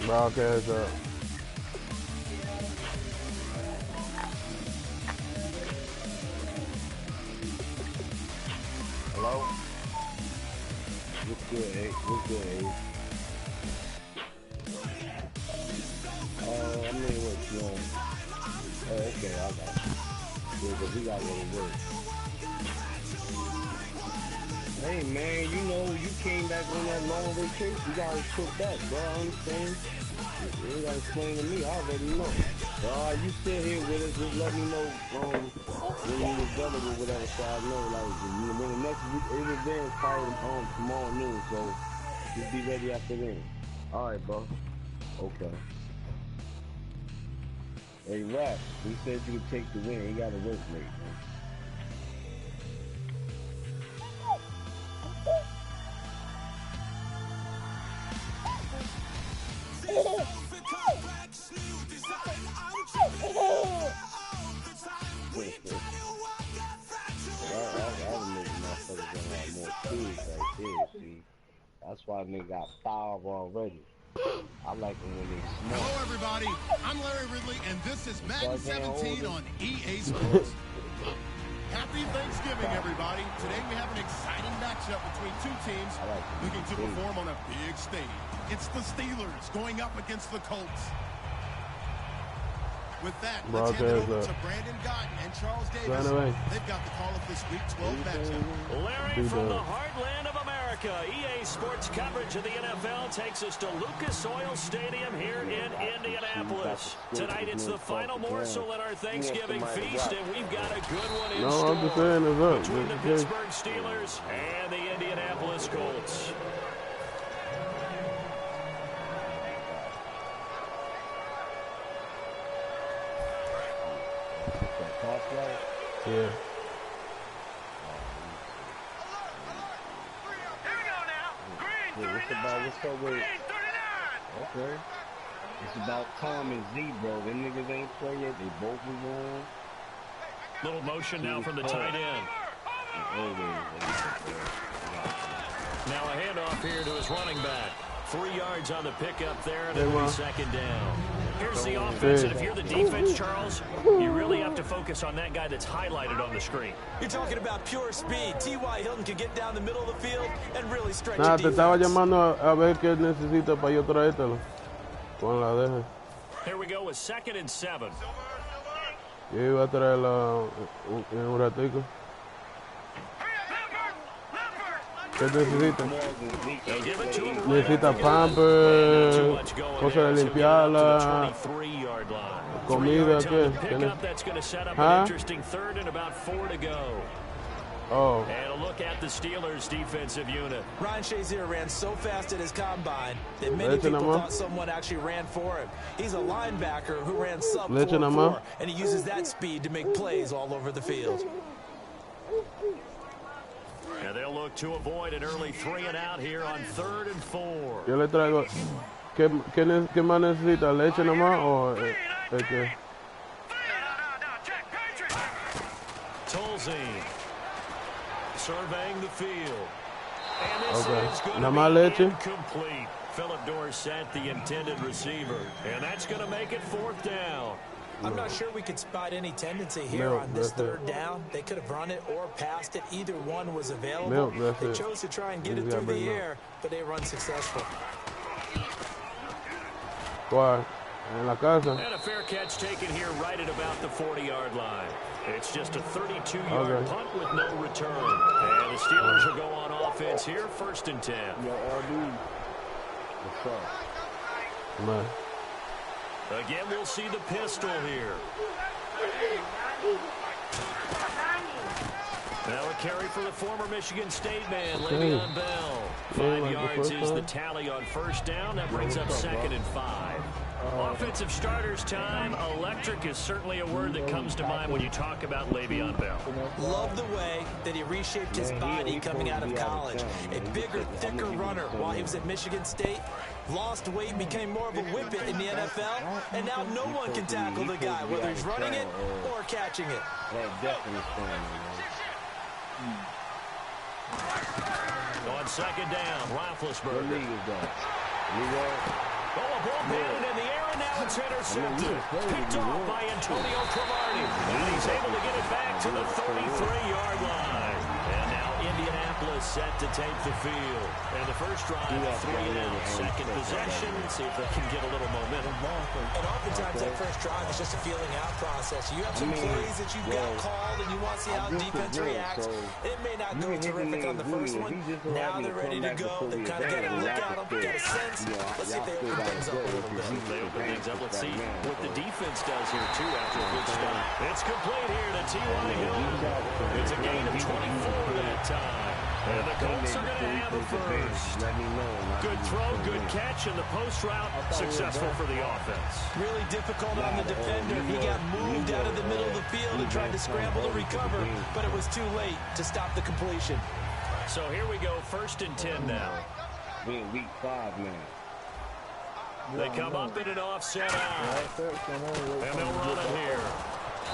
Broadcast up. Hello? What's good, Ace? What's good, Ace? I mean, what you want? Oh, okay, I got you. Yeah, but we got to go to work. Hey, man, you know, you came back on that long vacation. You got to put back, bro. I understand. You got to explain to me. I already know. You sit here with us. Just let me know when you available, whatever, so I know. Like, when the next week, it was there probably tomorrow noon, so just be ready after then. All right, bro. Okay. Hey, Rap, we said you could take the win. You got to work late, man. That's why nigga got 5 already. I like them when they small. Hello, everybody. I'm Larry Ridley, and this is Madden 17 on EA Sports. Happy Thanksgiving, everybody. Today we have an exciting matchup between two teams looking to perform on a big stage. It's the Steelers going up against the Colts. With that, let's hand it over to Brandon Gotton and Charles Davis. They've got the call of this Week 12 matchup. Larry, from the heartland of America, EA Sports coverage of the NFL takes us to Lucas Oil Stadium here in Indianapolis. Tonight, it's the final morsel in our Thanksgiving feast, and we've got a good one in store between the Pittsburgh Steelers and the Indianapolis Colts. Yeah. Here we go now. Green 39. What's up with it? Okay. It's about Tom and Z, bro. Them niggas ain't play yet. They both was on. Little motion now from the tight end. Now a handoff here to his running back. 3 yards on the pickup there, and it'll be second down. Here's the offense, and if you're the defense, Charles, you really have to focus on that guy that's highlighted on the screen. You're talking about pure speed. T.Y. Hilton can get down the middle of the field and really stretch Nada, the te estaba defense. llamando a ver qué necesita para yo traértelo. Con la deja. Here we go with 2nd and 7. Yo iba a traerla en un ratico. ¿Qué necesita? Necesita pamper, cosas de limpiarla, comida, ¿qué? ¿Ah? Oh. And a look at the Steelers' defensive unit. Ryan Shazier ran so fast at his combine that many people thought someone actually ran for him. He's a linebacker who ran sub 4.4, and he uses that speed to make plays all over the field. And they'll look to avoid an early 3 and out here on 3rd and 4. Yo le traigo. ¿Qué más necesita? ¿Leche nomás o qué? Tulsi surveying the field. And this is going to be incomplete. Philip Dorsett, the intended receiver. And that's going to make it 4th down. I'm not sure we could spot any tendency here on this 3rd down. They could have run it or passed it. Either one was available. They chose to try and get it through the air, but they were unsuccessful. ¿Cuál? En la casa. And a fair catch taken here right at about the 40-yard line. It's just a 32-yard punt with no return. And the Steelers will go on offense here, 1st and 10. What's up? Man. Again, we'll see the pistol here. Now a carry for the former Michigan State man, Le'Veon Bell. 5 yards is the tally on 1st down. That brings up 2nd and 5. Offensive starters time. Electric is certainly a word that comes to mind when you talk about Le'Veon Bell. Love the way that he reshaped his body coming out of college. A bigger, thicker runner while he was at Michigan State. Lost weight, became more of a whippet in the NFL, and now no one can tackle the guy, whether he's running it or catching it. On 2nd down, Roethlisberger. What league is that? Oh, a batted in the air, and now it's intercepted. Picked off by Antonio Cromartie. And he's able to get it back to the 33-yard line. And now Indianapolis set to take the field. And the first drive, 3 and out. Second possession. See if they can get a little momentum. And oftentimes that first drive is just a feeling out process. You have some plays that you've got called, and you want to see how the defense reacts. It may not go terrific on the first one. Now they're ready to go. They kind of got a look at them, got a sense. Let's see if they open things up a little bit. They open things up. Let's see what the defense does here, too, after a good start. It's complete here to T.Y. Hill. It's a gain of 24 that time. And the Colts are going to have it first. Good throw, good catch, and the post route successful for the offense. Really difficult on the defender. He got moved out of the middle of the field and tried to scramble to recover, but it was too late to stop the completion. So here we go, 1st and 10 now. We're in week 5 now. They come up in an offset out. And they'll run it here.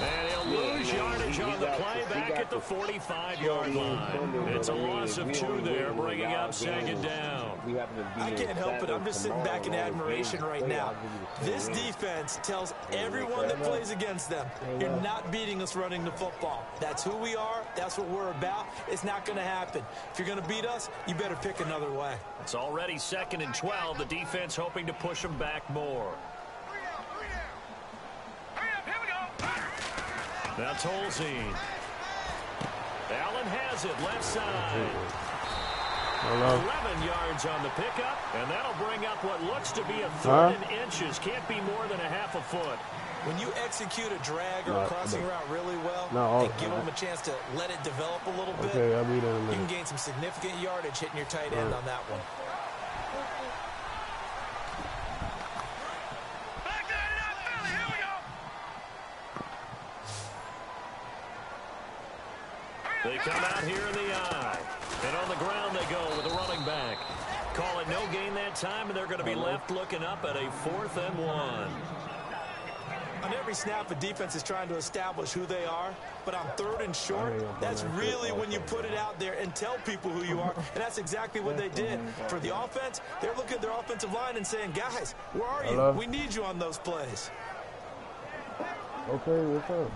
And he'll lose yardage on the play back at the 45-yard line. It's a loss of 2 there, bringing up 2nd down. I can't help it. I'm just sitting back in admiration right now. This defense tells everyone that plays against them, you're not beating us running the football. That's who we are. That's what we're about. It's not going to happen. If you're going to beat us, you better pick another way. It's already 2nd and 12. The defense hoping to push them back more. Now Tolzien. Allen has it, left side. 11 yards on the pickup, and that'll bring up what looks to be a 3rd and inches. Can't be more than a half a foot. When you execute a drag or a crossing route really well and give them a chance to let it develop a little bit, you can gain some significant yardage hitting your tight end on that one. They come out here in the eye. And on the ground they go with a running back. Call it no gain that time, and they're going to be left looking up at a 4th and 1. On every snap, a defense is trying to establish who they are. But on 3rd and short, that's really when you put it out there and tell people who you are. And that's exactly what they did. For the offense, they're looking at their offensive line and saying, guys, where are you? We need you on those plays. Okay, what's up?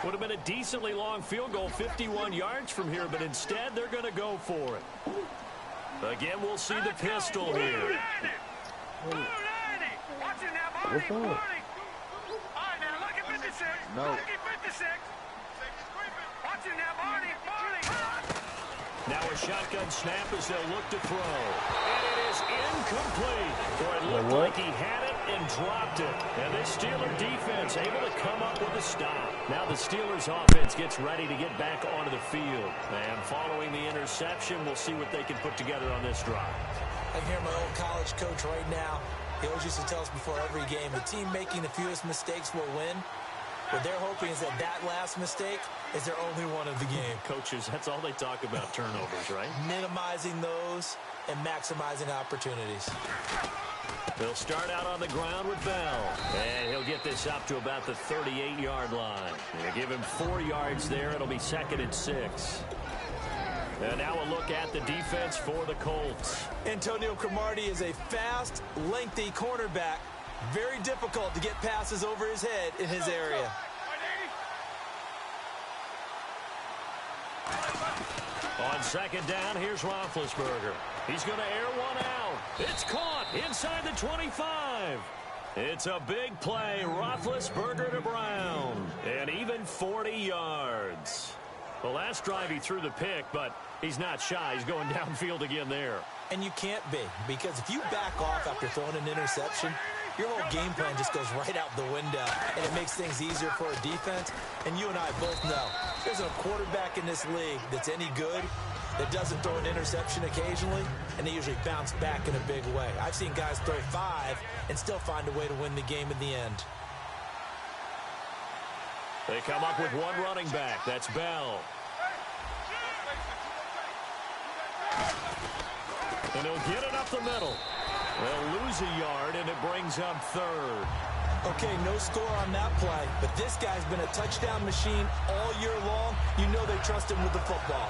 Would have been a decently long field goal, 51 yards from here, but instead they're going to go for it. Again, we'll see the pistol here. What's up? No. Now a shotgun snap as they'll look to throw. And it is incomplete. Boy, it looked like he had it and dropped it. And this Steeler defense able to come up with a stop. Now the Steelers offense gets ready to get back onto the field. And following the interception, we'll see what they can put together on this drive. I hear my old college coach right now. He always used to tell us before every game, the team making the fewest mistakes will win. What they're hoping is that last mistake is their only one of the game. Coaches, that's all they talk about, turnovers, right? Minimizing those and maximizing opportunities. They'll start out on the ground with Bell. And he'll get this up to about the 38-yard line. They'll give him 4 yards there. It'll be 2nd and 6. And now a look at the defense for the Colts. Antonio Cromartie is a fast, lengthy cornerback. Very difficult to get passes over his head in his area. On 2nd down, here's Roethlisberger. He's going to air one out. It's caught inside the 25. It's a big play. Roethlisberger to Brown. And even 40 yards. The last drive he threw the pick, but he's not shy. He's going downfield again there. And you can't be, because if you back off after throwing an interception, your whole game plan just goes right out the window, and it makes things easier for a defense. And you and I both know there's a quarterback in this league that's any good that doesn't throw an interception occasionally, and they usually bounce back in a big way. I've seen guys throw 5 and still find a way to win the game in the end. They come up with one running back. That's Bell. And he'll get it up the middle. They'll lose a yard, and it brings up 3rd. Okay, no score on that play, but this guy's been a touchdown machine all year long. You know they trust him with the football.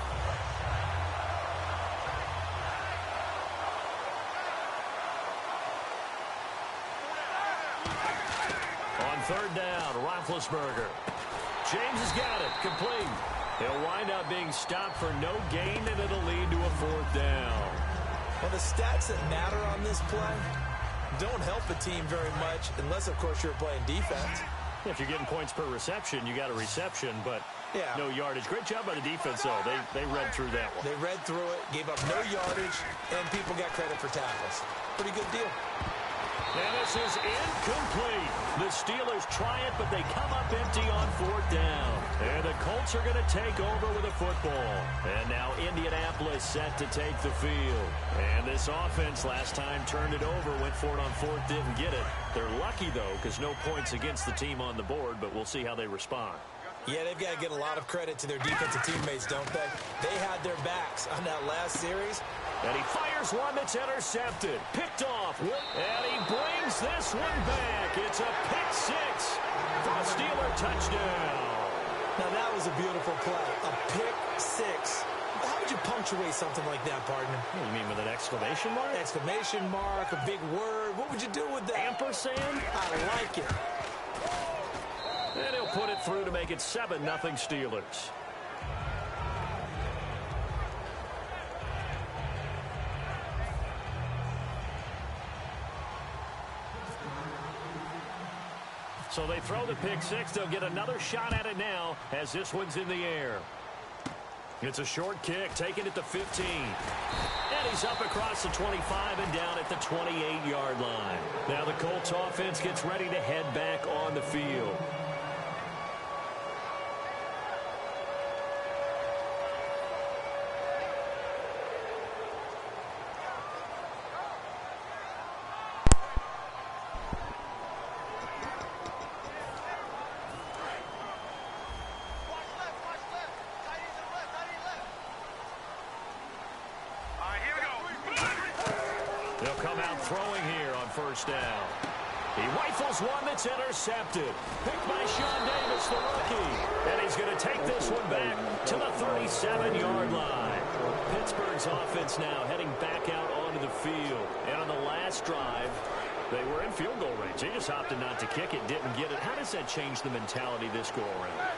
On third down, Roethlisberger. James has got it. Complete. He'll wind up being stopped for no gain, and it'll lead to a fourth down. Well, the stats that matter on this play don't help a team very much unless, of course, you're playing defense. If you're getting points per reception, you got a reception, but no yardage. Great job by the defense, though. They read through that one. They read through it, gave up no yardage, and people got credit for tackles. Pretty good deal. And this is incomplete. The Steelers try it, but they come up empty on fourth down. And the Colts are going to take over with a football. And now Indianapolis set to take the field. And this offense last time turned it over, went for it on fourth, didn't get it. They're lucky, though, because no points against the team on the board, but we'll see how they respond. Yeah, they've got to get a lot of credit to their defensive teammates, don't they? They had their backs on that last series. And he fires one that's intercepted. Picked off. And he brings this one back. It's a pick six for a Steeler touchdown. Now, that was a beautiful play. A pick six. How would you punctuate something like that, partner? What do you mean, with an exclamation mark? Exclamation mark, a big word. What would you do with that? Ampersand? I like it. And he'll put it through to make it 7-0 Steelers. So they throw the pick six. They'll get another shot at it now as this one's in the air. It's a short kick, taken at the 15. And he's up across the 25 and down at the 28-yard line. Now the Colts offense gets ready to head back on the field. They'll come out throwing here on first down. He rifles one that's intercepted. Picked by Sean Davis, the rookie. And he's going to take this one back to the 37-yard line. Pittsburgh's offense now heading back out onto the field. And on the last drive, they were in field goal range. They just opted not to kick it, didn't get it. How does that change the mentality this go-around?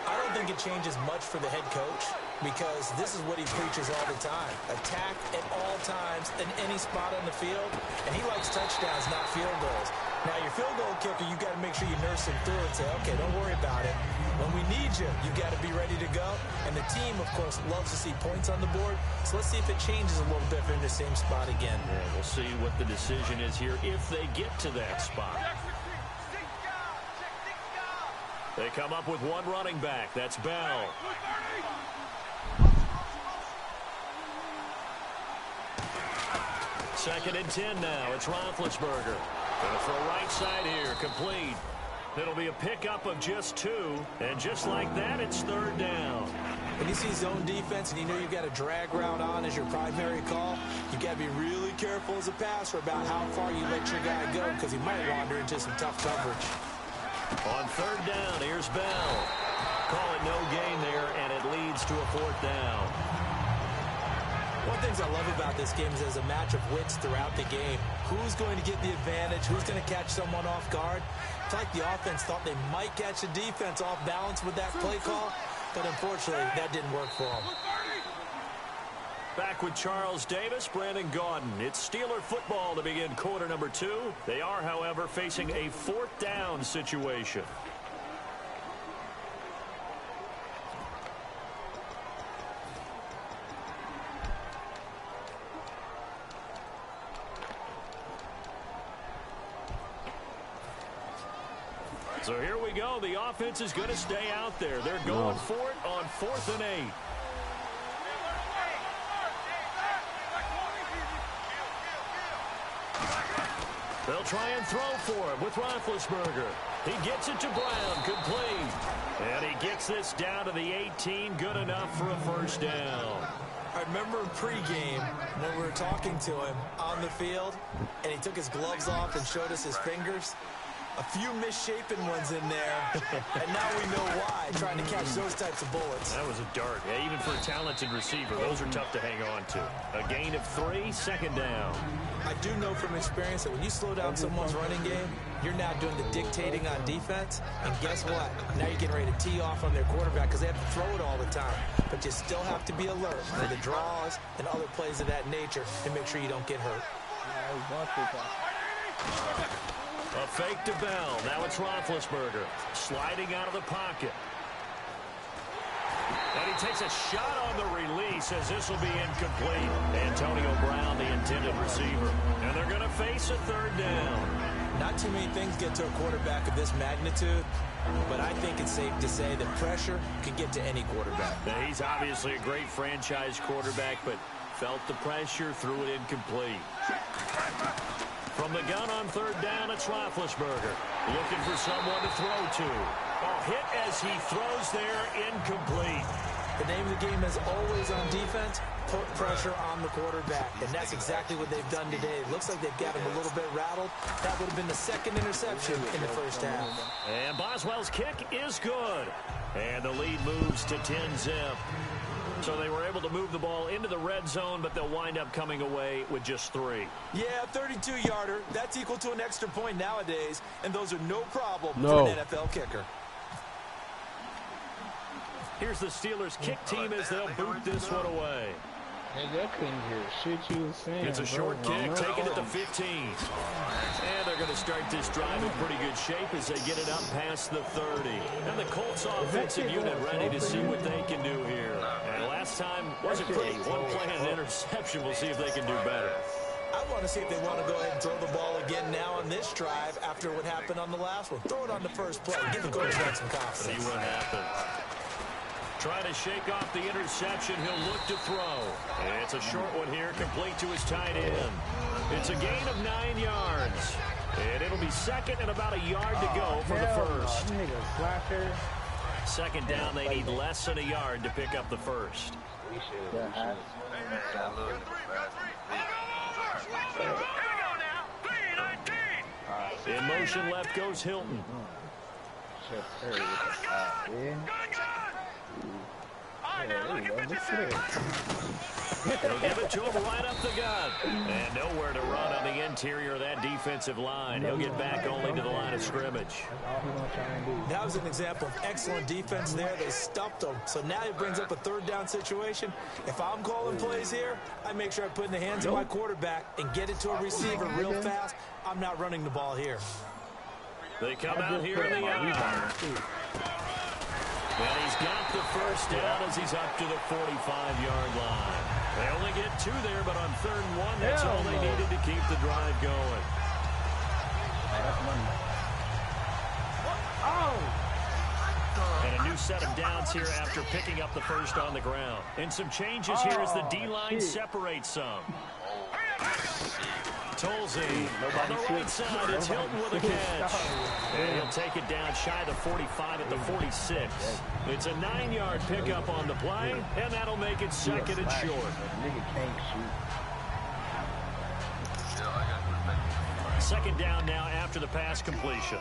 I don't think it changes much for the head coach because this is what he preaches all the time. Attack at all times in any spot on the field, and he likes touchdowns, not field goals. Now, your field goal kicker, you got to make sure you nurse him through and say, okay, don't worry about it. When we need you, you got to be ready to go. And the team, of course, loves to see points on the board. So let's see if it changes a little bit if they're in the same spot again. Yeah, we'll see what the decision is here if they get to that spot. They come up with one running back. That's Bell. Second and 10 now. It's Roethlisberger. Going to throw right side here. Complete. It'll be a pickup of just 2. And just like that, it's third down. When you see zone defense and you know you've got a drag route on as your primary call, you got to be really careful as a passer about how far you let your guy go because he might wander into some tough coverage. On third down, here's Bell. Call it no gain there, and it leads to a fourth down. One of the things I love about this game is there's a match of wits throughout the game. Who's going to get the advantage? Who's going to catch someone off guard? It's like the offense thought they might catch the defense off balance with that play call, but unfortunately, that didn't work for them. Back with Charles Davis, Brandon Gaudin. It's Steeler football to begin quarter number 2. They are, however, facing a fourth down situation. So here we go. The offense is going to stay out there. They're going for it on 4th and 8. They'll try and throw for it with Roethlisberger. He gets it to Brown, complete. And he gets this down to the 18, good enough for a first down. I remember in pregame when we were talking to him on the field, and he took his gloves off and showed us his fingers. A few misshapen ones in there, and now we know why, trying to catch those types of bullets. That was a dart. Yeah, even for a talented receiver, those are tough to hang on to. A gain of 3, second down. I do know from experience that when you slow down someone's running game, you're now doing the dictating on defense, and guess what? Now you're getting ready to tee off on their quarterback because they have to throw it all the time. But you still have to be alert for the draws and other plays of that nature to make sure you don't get hurt. A fake to Bell. Now it's Roethlisberger sliding out of the pocket. And he takes a shot on the release as this will be incomplete. Antonio Brown, the intended receiver. And they're going to face a third down. Not too many things get to a quarterback of this magnitude, but I think it's safe to say that pressure can get to any quarterback. Now, he's obviously a great franchise quarterback, but felt the pressure, threw it incomplete. From the gun on third down, it's Roethlisberger. Looking for someone to throw to. Oh, hit as he throws there, incomplete. The name of the game is always on defense, put pressure on the quarterback. And that's exactly what they've done today. It looks like they've got him a little bit rattled. That would have been the second interception in the first half. And Boswell's kick is good. And the lead moves to 10-zip. So they were able to move the ball into the red zone, but they'll wind up coming away with just 3. Yeah, 32-yarder. That's equal to an extra point nowadays, and those are no problem No. for an NFL kicker. Here's the Steelers' kick team as they'll boot this one away. Nigga, I couldn't hear shit you was saying. It's a short kick, taken at the 15. And they're going to start this drive in pretty good shape as they get it up past the 30. And the Colts offensive unit ready to see what they can do here. And last time wasn't pretty. One play and an interception. We'll see if they can do better. I want to see if they want to go ahead and throw the ball again now on this drive after what happened on the last one. Throw it on the first play. Give the quarterback some confidence. See what happens. Trying to shake off the interception. He'll look to throw. And it's a short one here, complete to his tight end. It's a gain of 9 yards. And it'll be second and about a yard to go for the first. Second down, they need less than a yard to pick up the first. In motion left goes Hilton. They'll give it to him right up the gut. And nowhere to run on the interior of that defensive line. He'll get back only to the line of scrimmage. That was an example of excellent defense there. They stuffed him. So now he brings up a third down situation. If I'm calling plays here, I make sure I put it in the hands of my quarterback and get it to a receiver real fast. I'm not running the ball here. They come out here in the yard. And he's got the first down as he's up to the 45-yard line. They only get 2 there, but on 3rd and 1, that's all they needed to keep the drive going. And a new set of downs here after picking up the first on the ground. And some changes here as the D-line separates some. Tolzien on the right side. It's Hilton with a catch. And he'll take it down shy of the 45 at the 46. It's a 9-yard pickup on the play, and that'll make it second and short. Second down now after the pass completion.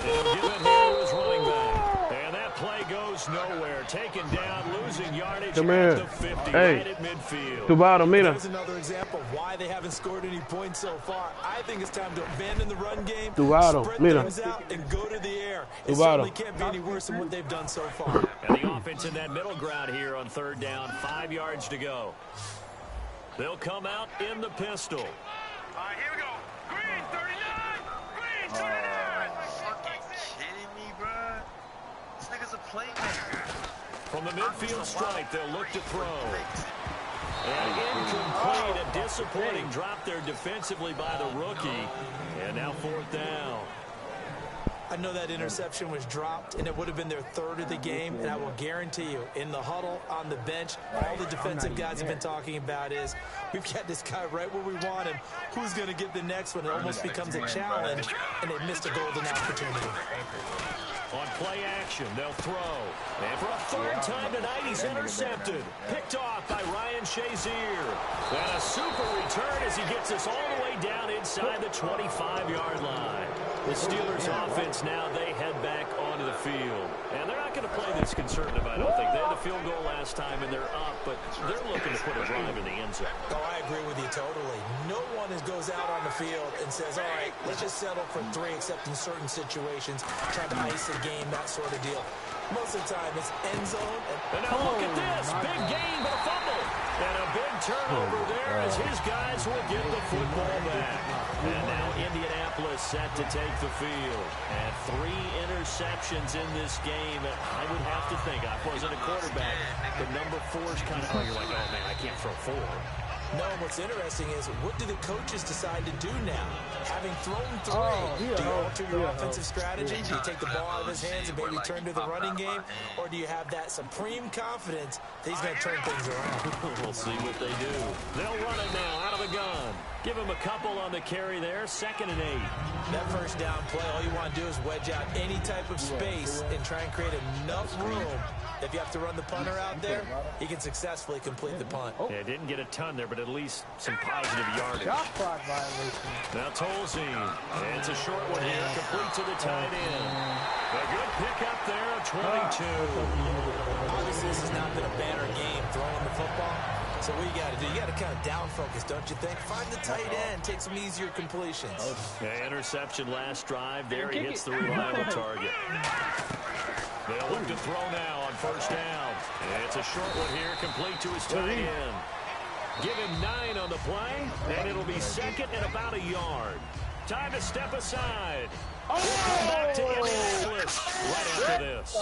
They'll give it here to his running back. And that play goes nowhere. Taken down, losing yardage at the 50, right at midfield. There's another example of why they haven't scored any points so far. I think it's time to abandon the run game, spread things out, and go to the air. It certainly can't be any worse than what they've done so far. And the offense in that middle ground here on 3rd down, 5 yards to go. They'll come out in the pistol. All right, here we go. Green 39. Green 39. Fucking kidding me, bro? This nigga's a playmaker. From the midfield stripe, they'll look to throw. And incomplete, a disappointing drop there defensively by the rookie. And now 4th down. I know that interception was dropped, and it would have been their 3rd of the game, and I will guarantee you, in the huddle, on the bench, all the defensive guys have been talking about is, we've got this guy right where we want him. Who's going to get the next one? It almost becomes a challenge, and they missed a golden opportunity. On play action, they'll throw. And for a 3rd time tonight, he's intercepted. Picked off by Ryan Shazier. And a super return as he gets us all the way down inside the 25-yard line. The Steelers offense now, they head back onto the field. And they're not going to play this conservative, I don't think. They had a field goal last time, and they're up, but they're looking to put a drive in the end zone. Oh, I agree with you totally. No one goes out on the field and says, all right, let's just settle for 3, except in certain situations, trying to ice a game, that sort of deal. Most of the time, it's end zone. And now look at this. Big gain, but a fumble. And a big turnover there as his guys will get the football back. And now Indianapolis set to take the field. And 3 interceptions in this game. I would have to think, I wasn't a quarterback, but number 4 is kind of, you're like, oh, man, I can't throw 4. No, what's interesting is, what do the coaches decide to do now? Having thrown 3, do you alter your offensive strategy? Do you take the ball out of his hands and maybe turn to the running game? Or do you have that supreme confidence that he's going to turn things around? We'll see what they do. They'll run it now out of the gun. Give him a couple on the carry there, 2nd and 8. That first down play, all you want to do is wedge out any type of space and try and create enough room. If you have to run the punter out there, he can successfully complete the punt. Yeah, didn't get a ton there, but at least some positive yardage. Now Tolzien, and it's a short one here, complete to the tight end. A good pickup there of 22. Obviously, this has not been a banner game throwing the football. So what you got to do, you got to kind of down focus, don't you think? Find the tight end, take some easier completions. Yeah, interception last drive. There he hits the reliable target. They'll look to throw now on first down. It's a short one here, complete to his tight end. Give him 9 on the play, and it'll be 2nd and about a yard. Time to step aside. We'll come back to Indianapolis right after this.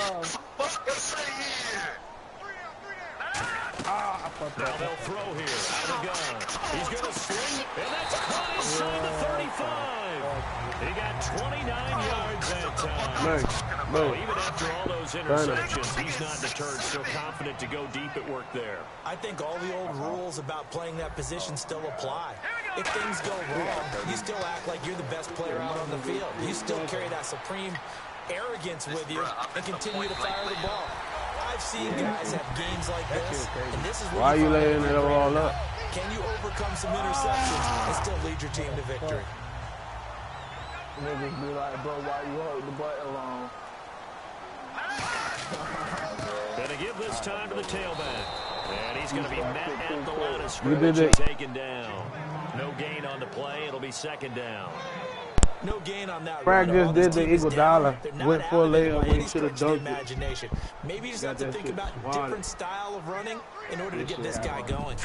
Now they'll throw here, out of the gun. He's going to swing, and that's caught inside the 35. He got 29 yards that time. Well, even after all those interceptions, he's not deterred, still confident to go deep at work there. I think all the old rules about playing that position still apply. If things go wrong, you still act like you're the best player out on the field. You still carry that supreme arrogance with you and continue to fire the ball. I've seen guys have games like this, and this is why you laying it all up? Can you overcome some interceptions and still lead your team to victory? Niggas be like, bro, why you hold the button long? Gonna give this time to the tailback. And he's going to be met at the line of scrimmage and taken down. No gain on the play. It'll be 2nd down. No gain on that. Brad just did the $1. Went for a layup when he should have dunked it. Maybe you just have to think about different style of running in order to get this guy going.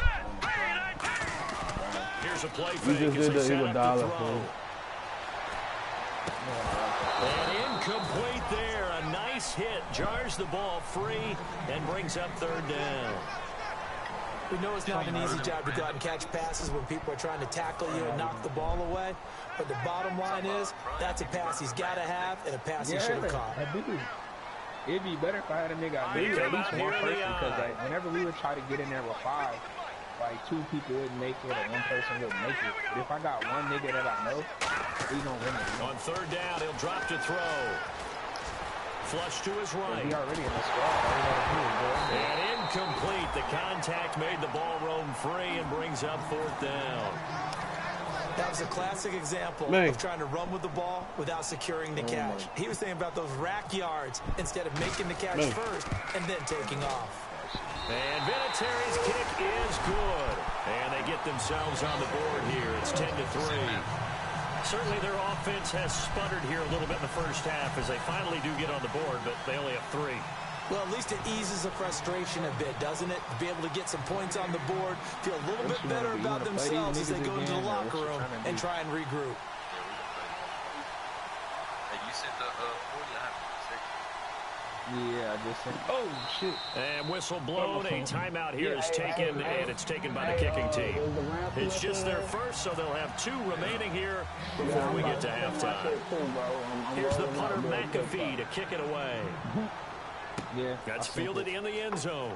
Here's a play fake. You just did the $1. And incomplete there. A nice hit. Jars the ball free and brings up 3rd down. We know it's not an easy job to go out and catch passes when people are trying to tackle you and knock the ball away. But the bottom line is, that's a pass he's got to have and a pass he should have caught. It'd be better if I had a nigga at least one person, because like, whenever we would try to get in there with 5, like 2 people wouldn't make it or 1 person wouldn't make it. But if I got 1 nigga that I know, he's gonna win it. On 3rd down, he'll drop to throw. Flush to his right. He already in the squad. And incomplete. The contact made the ball roam free and brings up 4th down. That was a classic example of trying to run with the ball without securing the catch. He was thinking about those rack yards instead of making the catch first and then taking off. And Vinatieri's kick is good. And they get themselves on the board here. It's 10-3. Certainly their offense has sputtered here a little bit in the first half as they finally do get on the board, but they only have 3. Well, at least it eases the frustration a bit, doesn't it? To be able to get some points on the board, feel a little bit better about themselves as they go into the locker room and try and regroup. Hey, you sent the 40, I have 6. Yeah, I just sent. Oh, shit. And whistle blown. A timeout here is taken, and it's taken by the kicking team. It's just their first, so they'll have 2 remaining here before we get to halftime. Here's the punter, McAfee, to kick it away. Yeah, that's fielded in the end zone.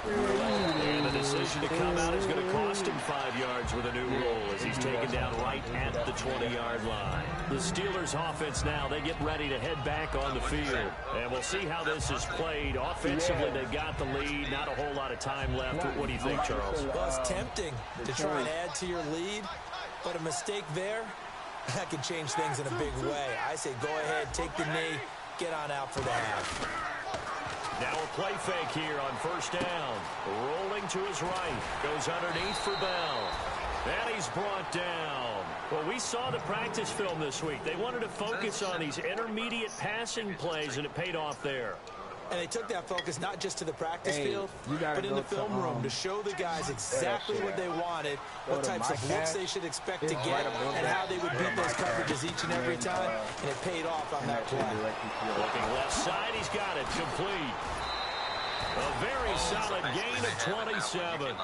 And the decision decision to come out is going to cost him 5 yards with a new rule as he's taken down right at the 20-yard line. The Steelers offense now, they get ready to head back on the field. And we'll see how this is played. Offensively, they got the lead. Not a whole lot of time left. What do you think, Charles? Well, it's tempting to try and add to your lead, but a mistake there, that can change things in a big way. I say go ahead, take the knee, get on out for the half. Now a play fake here on first down. Rolling to his right. Goes underneath for Bell. And he's brought down. Well, we saw the practice film this week. They wanted to focus on these intermediate passing plays, and it paid off there. And they took that focus not just to the practice field, but in the film room to show the guys exactly what they wanted, what types of looks they should expect to get, and how they would beat those coverages each and every time. And it paid off on that play. Looking left side, he's got it complete. A very solid gain of 27.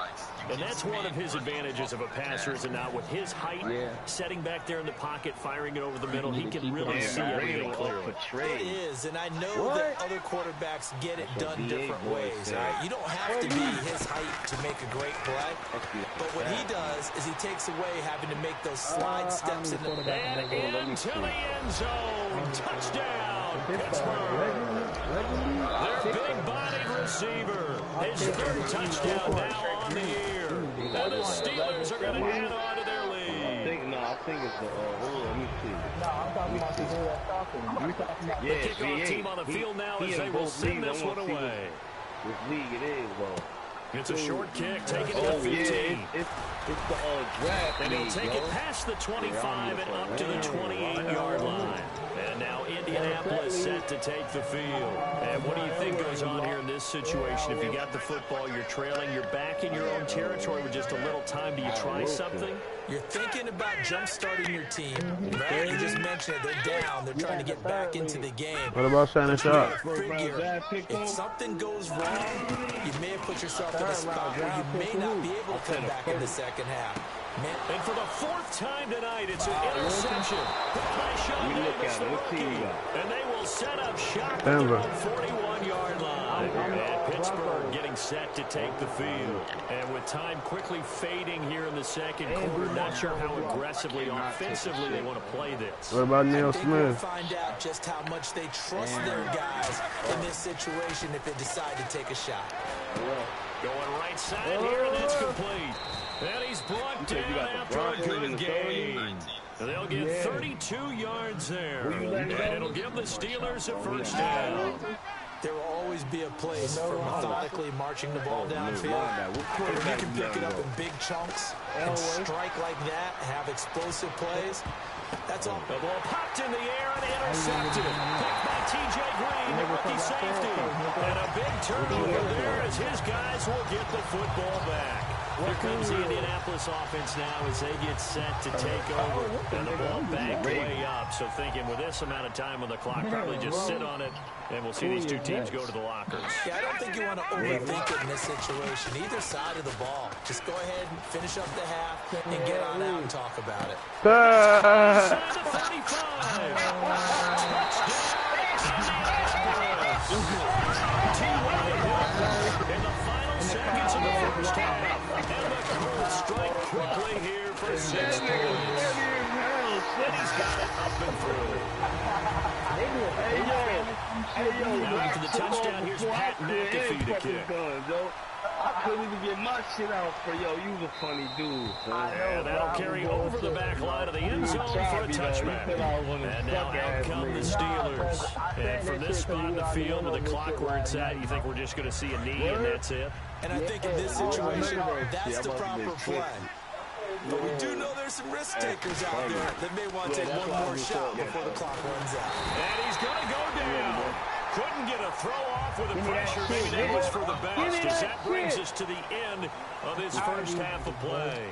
And that's one of his advantages of a passer, is it not? With his height, setting back there in the pocket, firing it over the middle, he can really see everything clearly. It is, and I know that other quarterbacks get it done different ways. All right? You don't have to be his height to make a great play, but what he does is he takes away having to make those slide steps in the and into the end zone. Touchdown, Pittsburgh. Their big-bodied receiver. His third touchdown now on the year. And the Steelers are going to add on to their lead. I think it's the let me see. No, I'm talking about the dude that's talking. You talking about the kickoff team on the field now as they will send this one away. Which league it is, though. It's a short kick, taking it to 15. It's the draft. And he'll take it past the 25 and up to the 28-yard line. And now Indianapolis set to take the field. And what do you think goes on here in this situation? If you got the football, you're trailing, you're back in your own territory with just a little time. Do you try something? You're thinking about jump-starting your team, right? You just mentioned it. They're down. They're trying to get back into the game. What about Shannon Sharp? If something goes wrong, you may have put yourself in a spot where you may not be able to come back in the second half. And for the fourth time tonight, it's an interception. By Sean Davis, the rookie. And they will set up shop at their own 41-yard line. And Pittsburgh getting set to take the field. And with time quickly fading here in the second quarter, not sure how aggressively, offensively they want to play this. What about Neil Smith? We'll find out just how much they trust their guys in this situation if they decide to take a shot. Going right side here, and that's complete. And he's brought down after a good gain. They'll get 32 yards there. And it'll give the Steelers a first down. There will always be a place for methodically marching the ball downfield. If you can pick it up in big chunks and strike like that, have explosive plays, that's all. The ball popped in the air and intercepted. Picked by T.J. Green, the rookie safety. And a big turnover there as his guys will get the football back. Here comes the Indianapolis offense now as they get set to take over. And the ball backed way up. So thinking with this amount of time on the clock, probably just sit on it, and we'll see these two teams go to the lockers. Yeah, I don't think you want to overthink it in this situation. Either side of the ball. Just go ahead and finish up the half and get on out and talk about it. Inside the 35. In the final seconds of the first half. And the Colts strike quickly here for 6 points. And he's got it up and through. Now into the touchdown. Here's Pat McAfee to kick. I couldn't even get my shit out for you was a funny dude. And that'll carry over the back line of the end zone for a touchback. And now out come the Steelers. And from this spot in the field with the clock where it's at, you think we're just going to see a knee and that's it? And I think in this situation, that's the proper play. But we do know there's some risk takers out there that may want to take one more shot before the clock runs out. And he's going to go down. Couldn't get a throw off with the pressure. Maybe that was for the best as that brings us to the end of this first half of play.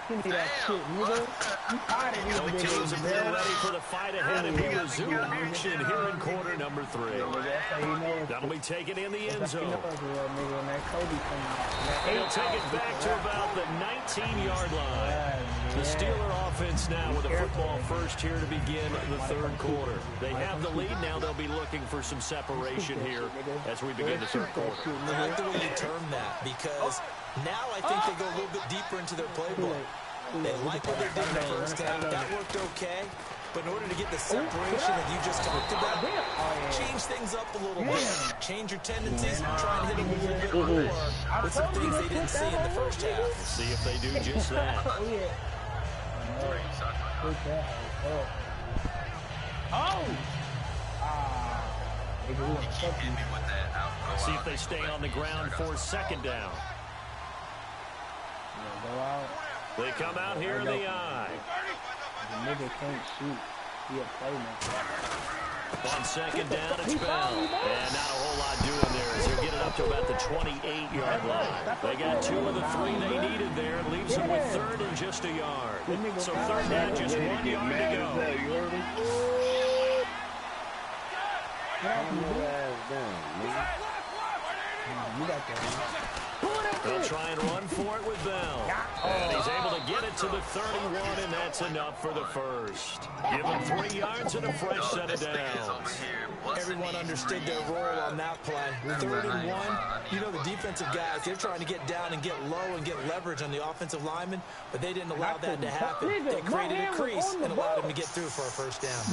Give me that shit, nigga. You tired of these Both niggas, teams are man. ready for the fight ahead, and we resume action here in quarter number 3. That'll be taken in the end zone. He'll take it back to about the 19-yard line. The Steeler offense now with a football first here to begin the third quarter. They have the lead. Now they'll be looking for some separation here as we begin the third quarter. I like the way you term that because now I think they go a little bit deeper into their playbook. They like what they did in the first half. That worked okay. But in order to get the separation that you just talked about, change things up a little bit. Change your tendencies and try and hit them a little bit more with some things they didn't see in the first half. See if they do just that. See if they stay on the ground for second down. They come out here in the eye. The nigga can't shoot. He a playmaker. On second down, it's Bell. And not a whole lot doing there as they'll get it up to about the 28-yard line. They got 2 of the 3 they needed there. Leaves them with third and just a yard. So third down, just 1 yard to go. They'll try and run for it with Bell. And he's able to get it to the 31, and that's enough for the first. Give him 3 yards and a fresh set of downs. Everyone understood their role on that play. 3rd and 1, you know the defensive guys, they're trying to get down and get low and get leverage on the offensive lineman, but they didn't allow that to happen. They created a crease and allowed him to get through for a first down.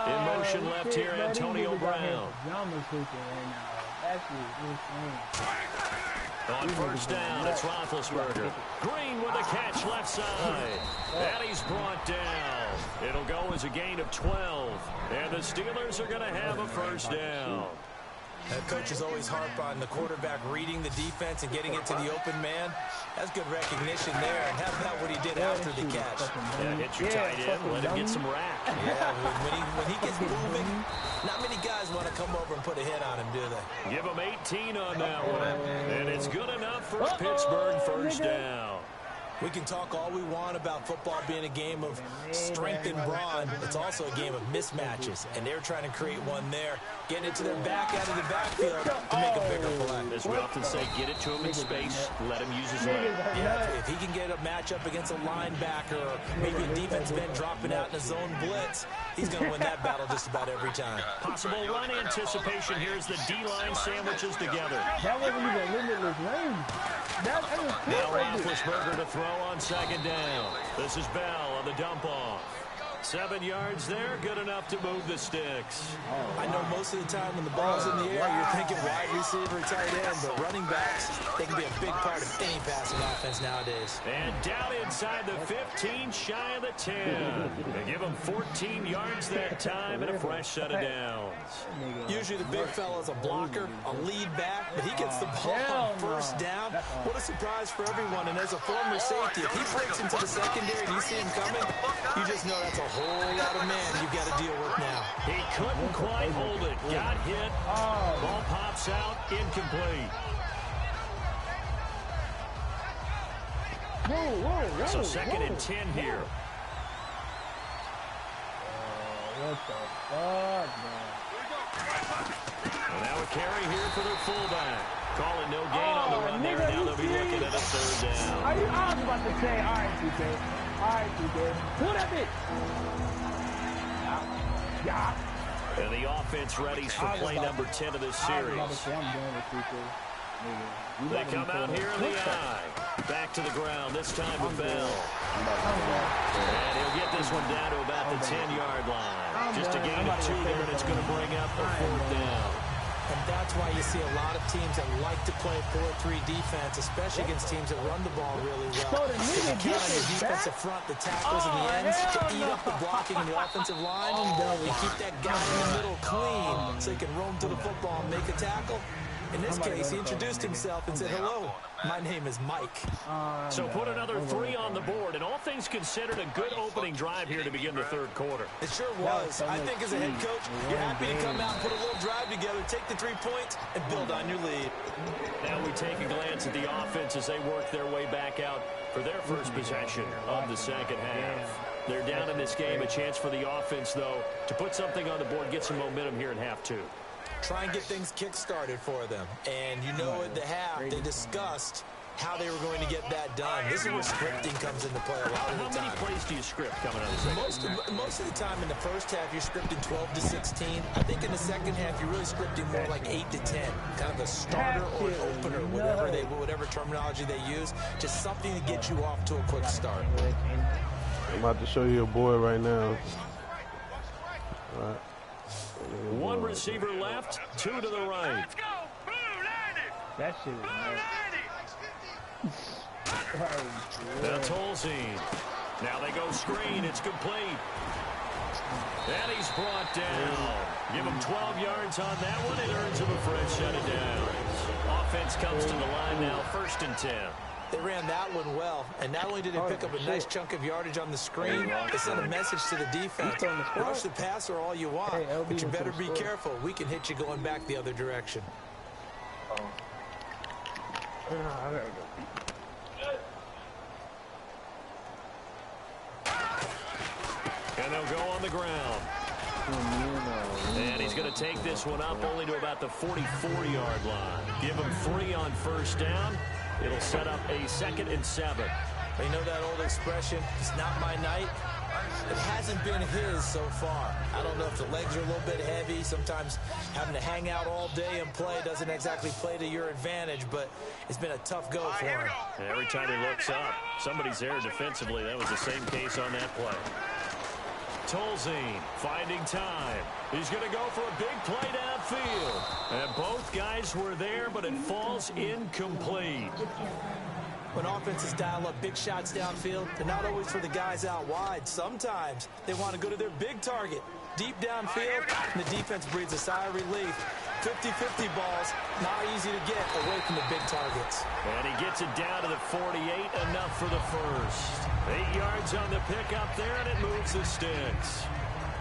In motion left here, Antonio Brown. On first down, it's Roethlisberger. Green with a catch left side. And he's brought down. It'll go as a gain of 12. And the Steelers are going to have a first down. Coaches always harp on the quarterback reading the defense and getting it to the open man. That's good recognition there. And how about what he did after the catch? Yeah, hit your tight end, let him get some rack. Yeah, when he gets moving, not many guys want to come over and put a hit on him, do they? Give him 18 on that one. And it's good enough for a Pittsburgh first down. We can talk all we want about football being a game of strength and brawn. It's also a game of mismatches, and they're trying to create one there, getting it to their back out of the backfield to make a bigger play. As we often say, get it to him in space, let him use his leg. Yeah, if he can get a matchup against a linebacker or maybe a defensive end dropping out in a zone blitz, he's going to win that battle just about every time. Possible run anticipation here as the D-line sandwiches together. That wasn't even limitless range. That was now Roethlisberger to throw on second down. This is Bell on the dump off. 7 yards there, good enough to move the sticks. I know most of the time when the ball's in the air, you're thinking wide receiver, tight end, but running backs, they can be a big part of any passing offense nowadays. And down inside the 15, shy of the 10. They give him 14 yards that time and a fresh set of downs. Usually the big fella's a blocker, a lead back, but he gets the ball on first down. What a surprise for everyone. And as a former safety, if he breaks into the secondary and you see him coming, you just know that's a whole lot of men you've got to deal with now. He couldn't quite hold it. Got hit. Ball pops out. Incomplete. So second and 10 here. What the fuck, man? And now a carry here for their fullback. Calling no gain on the run there. Now they'll be looking at a third down. I was about to say, all right, TK. All right, TK. Pull that bitch. Yeah. And the offense readies for play number 10 of this series. They come out here in the eye. Back to the ground, this time with Bell. And he'll get this one down to about the 10-yard line. Just a gain of 2 there, and it's going to bring up a fourth down. And that's why you see a lot of teams that like to play 4-3 defense, especially against teams that run the ball really well. They can count on your defensive front, the tackles and the ends, to eat up the blocking and the offensive line and keep that guy in the middle clean so he can roam to the football and make a tackle. In this case, he introduced himself and said, hello, my name is Mike. So put another 3 on the board, and all things considered, a good opening drive here to begin the third quarter. It sure was. I think as a head coach, you're happy to come out and put a little drive together, take the 3 points, and build on your lead. Now we take a glance at the offense as they work their way back out for their first possession of the second half. They're down in this game. A chance for the offense, though, to put something on the board, get some momentum here in half 2. Try and get things kick-started for them. And you know at the half, they discussed how they were going to get that done. This is where scripting comes into play a lot of the time. How many plays do you script coming out of the second half? Most of the time in the first half, you're scripting 12 to 16. I think in the second half, you're really scripting more like 8 to 10. Kind of a starter or an opener, whatever terminology they use. Just something to get you off to a quick start. I'm about to show you a boy right now. All right. One receiver left, 2 to the right. Let's go. Blue, landed. That shit is nuts. Now Tolzien. Now they go screen. It's complete. And he's brought down. Give him 12 yards on that one. It earns him a fresh set of downs. Offense comes to the line now, 1st and 10. They ran that one well, and not only did they pick up a nice chunk of yardage on the screen, they sent a message to the defense. Rush the passer all you want, but you better be careful. We can hit you going back the other direction. And they'll go on the ground. And he's going to take this one up only to about the 44-yard line. Give him 3 on first down. It'll set up a 2nd and 7. You know that old expression, it's not my night? It hasn't been his so far. I don't know if the legs are a little bit heavy. Sometimes having to hang out all day and play doesn't exactly play to your advantage, but it's been a tough go for him. Every time he looks up, somebody's there defensively. That was the same case on that play. Tolzien finding time. He's going to go for a big play downfield. And both guys were there, but it falls incomplete. When offenses dial up big shots downfield, they're not always for the guys out wide. Sometimes they want to go to their big target, deep downfield, and the defense breathes a sigh of relief. 50-50 balls, not easy to get away from the big targets. And he gets it down to the 48, enough for the first. 8 yards on the pickup there, and it moves the sticks.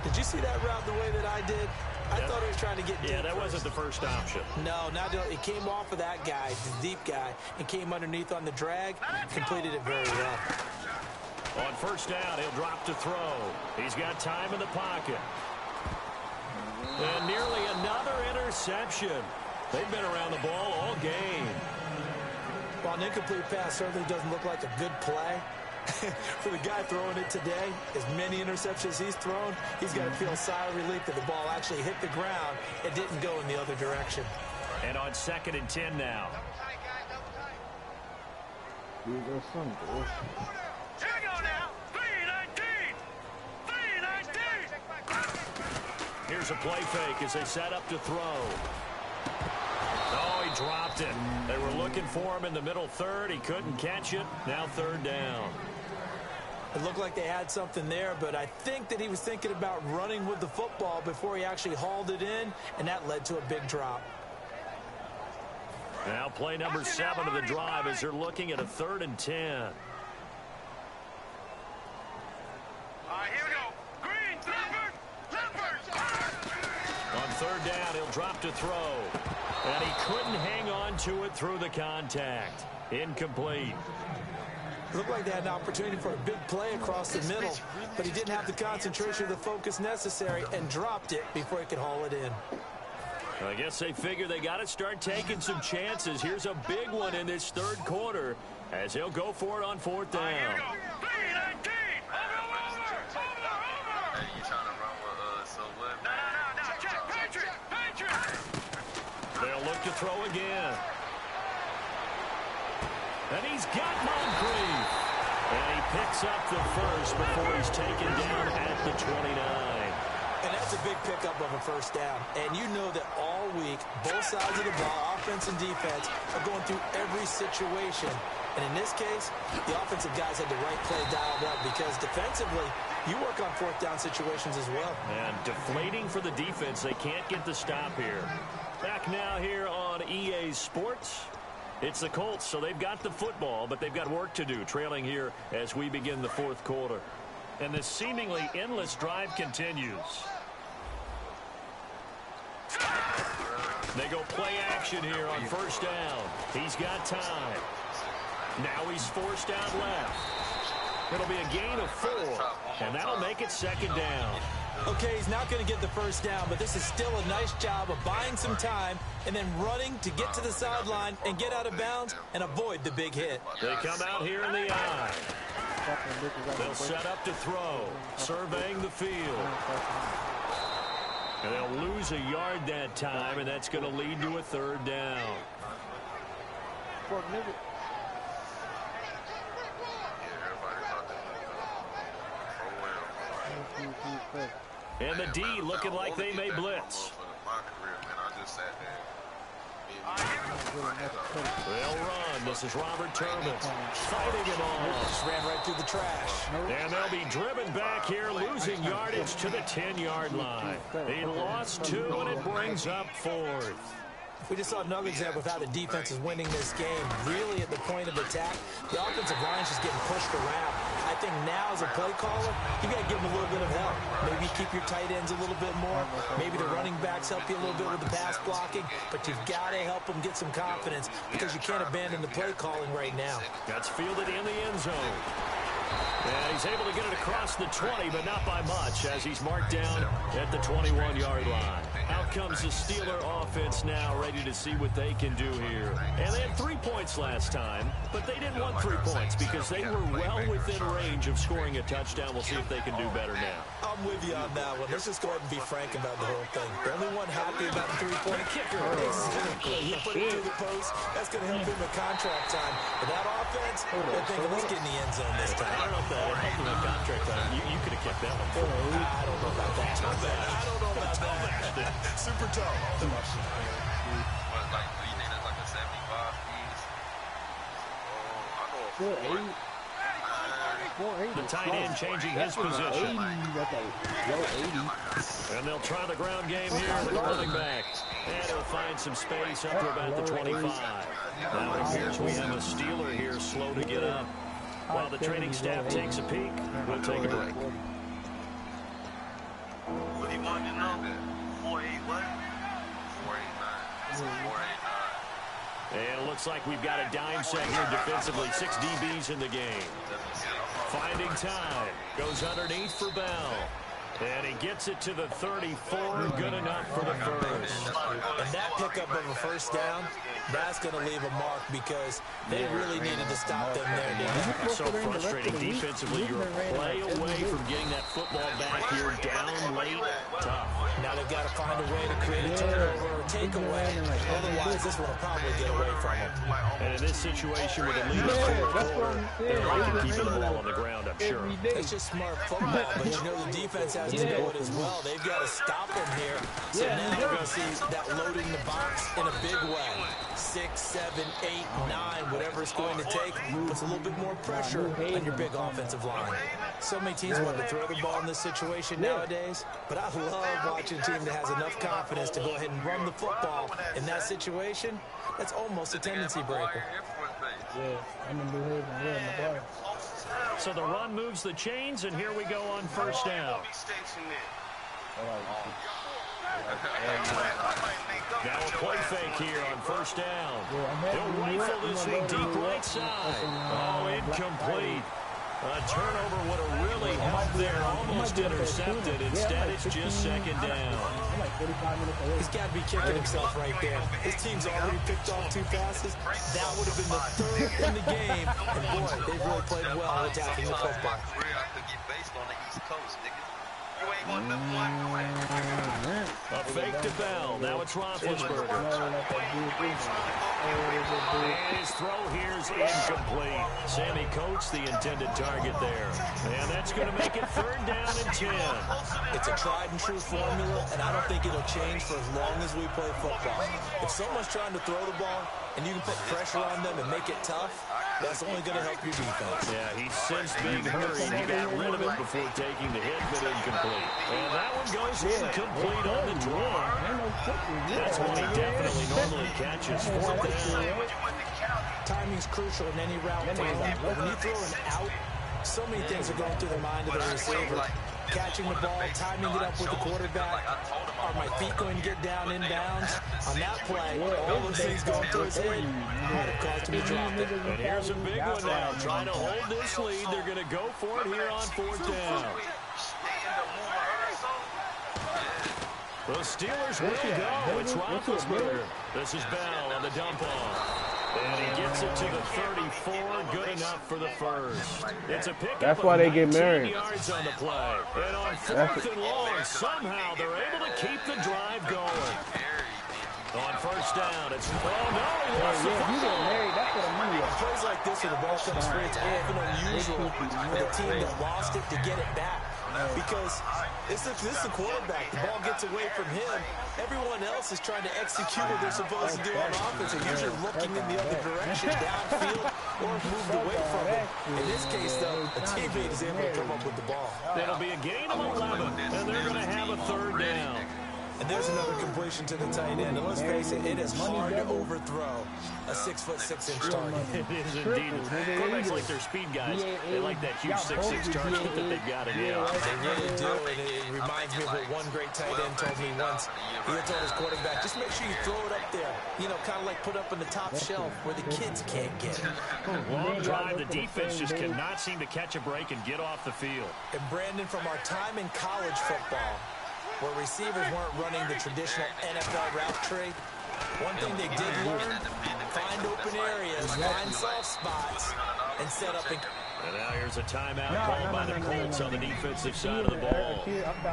Did you see that route the way that I did? I thought he was trying to get deep. Yeah, that wasn't the first option. No, it came off of that guy, the deep guy, and came underneath on the drag, completed it very well. On first down, he'll drop to throw. He's got time in the pocket. And nearly another interception. They've been around the ball all game. Well, an incomplete pass certainly doesn't look like a good play. For the guy throwing it today, as many interceptions he's thrown, he's got to feel a sigh of relief that the ball actually hit the ground and didn't go in the other direction. And on 2nd and 10 now. Here we go now. 3-19. Here's a play fake as they set up to throw. Oh, he dropped it. They were looking for him in the middle third. He couldn't catch it. Now 3rd down. It looked like they had something there, but I think that he was thinking about running with the football before he actually hauled it in, and that led to a big drop. Now play number 7 of the drive as they're looking at a 3rd and 10. Here we go. Green, Leopard. On 3rd down, he'll drop to throw. And he couldn't hang on to it through the contact. Incomplete. It looked like they had an opportunity for a big play across the middle, but he didn't have the concentration or the focus necessary and dropped it before he could haul it in. I guess they figure they got to start taking some chances. Here's a big one in this 3rd quarter as he'll go for it on 4th down. Here we go. 3-19. Over. Hey, you trying to run with us, so what? No. Check. Patriot. They'll look to throw again. And he's got Moncrief. And he picks up the first before he's taken down at the 29. And that's a big pickup of a first down. And you know that all week, both sides of the ball, offense and defense, are going through every situation. And in this case, the offensive guys had the right play dialed up because defensively, you work on 4th down situations as well. And deflating for the defense. They can't get the stop here. Back now here on EA Sports. It's the Colts, so they've got the football, but they've got work to do, trailing here as we begin the fourth quarter. And this seemingly endless drive continues. They go play action here on first down. He's got time. Now he's forced out left. It'll be a gain of 4, and that'll make it second down. Okay, he's not going to get the first down, but this is still a nice job of buying some time and then running to get to the sideline and get out of bounds and avoid the big hit. They come out here in the eye. They'll set up to throw, surveying the field. And they'll lose a yard that time, and that's going to lead to a third down. And the D looking like they may blitz. They'll run. This is Robert Turbin fighting it all. Just ran right through the trash. And they'll be driven back here, losing yardage to the 10-yard line. They lost 2, and it brings up 4th. We just saw another example of how the defense is winning this game. Really at the point of attack, the offensive line's just getting pushed around. I think now as a play caller, you got to give them a little bit of help. Maybe keep your tight ends a little bit more. Maybe the running backs help you a little bit with the pass blocking. But you've got to help them get some confidence because you can't abandon the play calling right now. That's fielded in the end zone. And he's able to get it across the 20, but not by much as he's marked down at the 21-yard line. Out comes the Steeler offense now, ready to see what they can do here. And they had 3 points last time, but they didn't want 3 points because they were well within range of scoring a touchdown. We'll see if they can do better now. I'm with you on that one. Let's just go ahead and be frank about the whole thing. The only one happy about the 3-point kicker. Exactly. He put it through the post. That's going to help him at contract time. But that offense, they're thinking, let's get in the end zone this time. I don't know if that helped him at contract time. You could have kept that one. I don't know about that. I don't know about that. Super tough. The tight end changing his position. And they'll try the ground game here with the running back. And he'll find some space up to about the 25. Now it appears we have a Steeler here slow to get up. While the training staff takes a peek, we'll take a break. What do you want to know? 4-8 what? 4-8-9. And it looks like we've got a dime set here defensively. 6 DBs in the game. Finding time. Goes underneath for Bell. And he gets it to the 34. Good enough for the first. And that pickup of a first down, that's going to leave a mark because they really needed to stop them there, didn't they? So frustrating defensively. You're a play away from getting that football back here down late. Tough. Now they've got to find a way to create a turnover or takeaway. Otherwise, this one will probably get away from them. And in this situation with a lead in the fourth quarter, they're like to keep the ball on the ground, I'm sure. It's just smart football, but you know the defense has to know it as well. They've got to stop them here. So now we're going to see that loading the box in a big way. 6, 7, 8, 9, whatever it's going to take, puts a little bit more pressure on your big offensive line. So many teams want to throw the ball in this situation nowadays, but I love watching a team that has enough confidence to go ahead and run the football in that situation. That's almost a tendency breaker. So the run moves the chains, and here we go on first down. Now a play fake here on first down. They'll rifle this one deep right side. Oh, incomplete. A turnover would have really helped there. Almost intercepted. Instead, it's just second down. He's got to be kicking himself right there. His team's already picked off 2 passes. That would have been the 3rd in the game. And boy, they've really played well attacking the football. A fake to Bell. Now it's Roethlisberger. And his throw here's incomplete. Sammy Coates, the intended target there. And that's going to make it 3rd down and 10. It's a tried and true formula, and I don't think it'll change for as long as we play football. If someone's trying to throw the ball and you can put pressure on them and make it tough, that's only going to help your defense. Yeah, he sensed being hurried. He got rid of it before taking the hit, but incomplete. And that one goes incomplete on the draw. That's one he definitely normally catches. 4th down. Timing's crucial in any route. When you throw an out, so many things are going through the mind of the receiver. Catching the ball, timing it up with the quarterback. Are my feet going to get down inbounds? On that play, all those things going through his head might have caused him to drop it. And here's a big one now. Trying to hold this lead. They're going to go for it here on 4th down. The Steelers will go. It's Roethlisberger. This is Bell on the dump off. And he gets it to the 34. Good enough for the first. It's a pickup. That's why they get married. Yards on the play. And on 4th and long, somehow they're able to keep the drive going. On 1st down, it's he lost the football. Plays like this with the ball comes free, it's often unusual for the team that lost it to get it back. Because this is the quarterback. The ball gets away from him. Everyone else is trying to execute what they're supposed to do on offense. They're usually looking in the other direction, downfield, or moved away from it. In this case, though, a teammate is able to come up with the ball. It'll be a gain of 11, and they're going to have a 3rd down. And there's another completion to the tight end. And let's face it, it is hard to overthrow a 6'6" target. It is indeed. Quarterbacks like their speed guys. They like that huge 6'6" target that they've got in here. They really do, and it reminds me of what one great tight end told me once. He had told his quarterback, just make sure you throw it up there. You know, kind of like put up on the top shelf where the kids can't get it. Long drive. The defense just cannot seem to catch a break and get off the field. And Brandon, from our time in college football, where receivers weren't running the traditional NFL route tree, one thing they did learn, find open areas, find soft spots, and set up. And now here's a timeout called by the Colts on the defensive side of the ball.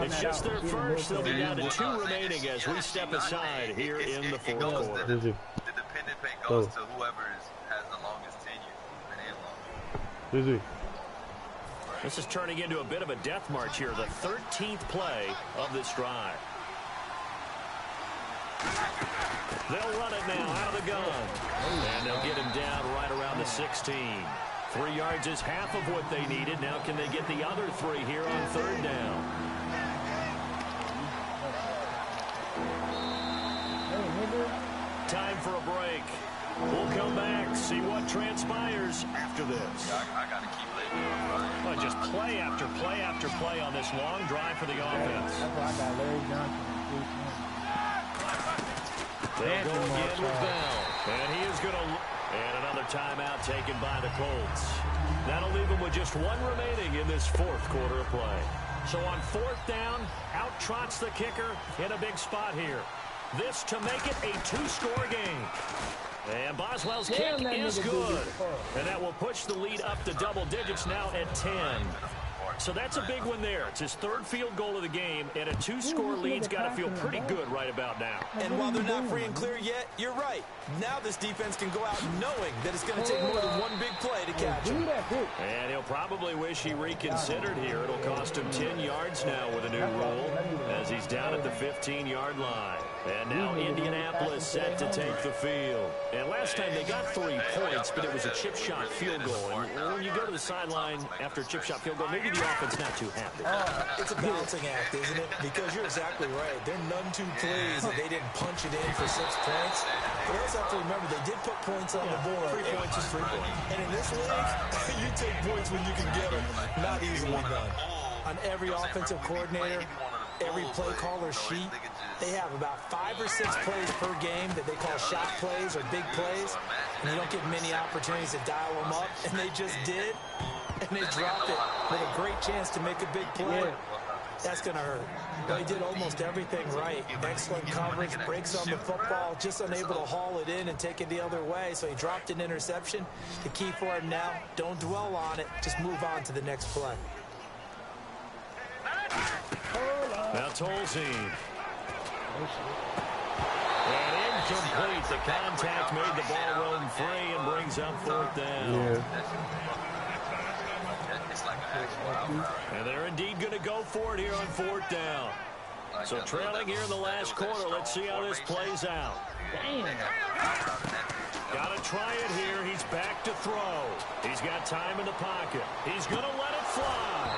It's just their first. They'll be down to 2 remaining as we step aside here in the 4th quarter. The dependent pay goes to whoever has the longest tenure. This is turning into a bit of a death march here, the 13th play of this drive. They'll run it now out of the gun. And they'll get him down right around the 16. 3 yards is half of what they needed. Now can they get the other 3 here on 3rd down? Time for a break. We'll come back, see what transpires after this. I got to keep letting you run. Well, just play after play after play on this long drive for the offense. They'll go again with Bell. And he is going to... And another timeout taken by the Colts. That'll leave them with just 1 remaining in this 4th quarter of play. So on 4th down, out trots the kicker in a big spot here. This to make it a 2-score game. And Boswell's kick is good. And that will push the lead up to double digits now at 10. So that's a big one there. It's his 3rd field goal of the game, and a 2-score lead's got to feel pretty good right about now. And while they're not free and clear yet, you're right. Now this defense can go out knowing that it's going to take more than 1 big play to catch him. And he'll probably wish he reconsidered here. It'll cost him 10 yards now with a new rule as he's down at the 15-yard line. And now Indianapolis set to take the field. And last time they got 3 points, but it was a chip shot field goal. And when you go to the sideline after a chip shot field goal, maybe the offense not too happy. It's a balancing act, isn't it? Because you're exactly right. They're none too pleased that they didn't punch it in for 6 points. But also have to remember, they did put points on the board. 3 points is 3 points. And in this league, you take points when you can get them. Not easily done. On every offensive coordinator, every play caller sheet, they have about 5 or 6 plays per game that they call shot plays or big plays. And you don't get many opportunities to dial them up. And they just did. And they dropped it with a great chance to make a big play. That's going to hurt. But he did almost everything right. Excellent coverage, breaks on the football, just unable to haul it in and take it the other way. So he dropped an interception. The key for him now, don't dwell on it. Just move on to the next play. Now Tolzien. And incomplete. The contact made the ball roam free and brings up 4th down. And they're indeed going to go for it here on 4th down. So trailing here in the last quarter. Let's see how this plays out. Got to try it here. He's back to throw. He's got time in the pocket. He's going to let it fly.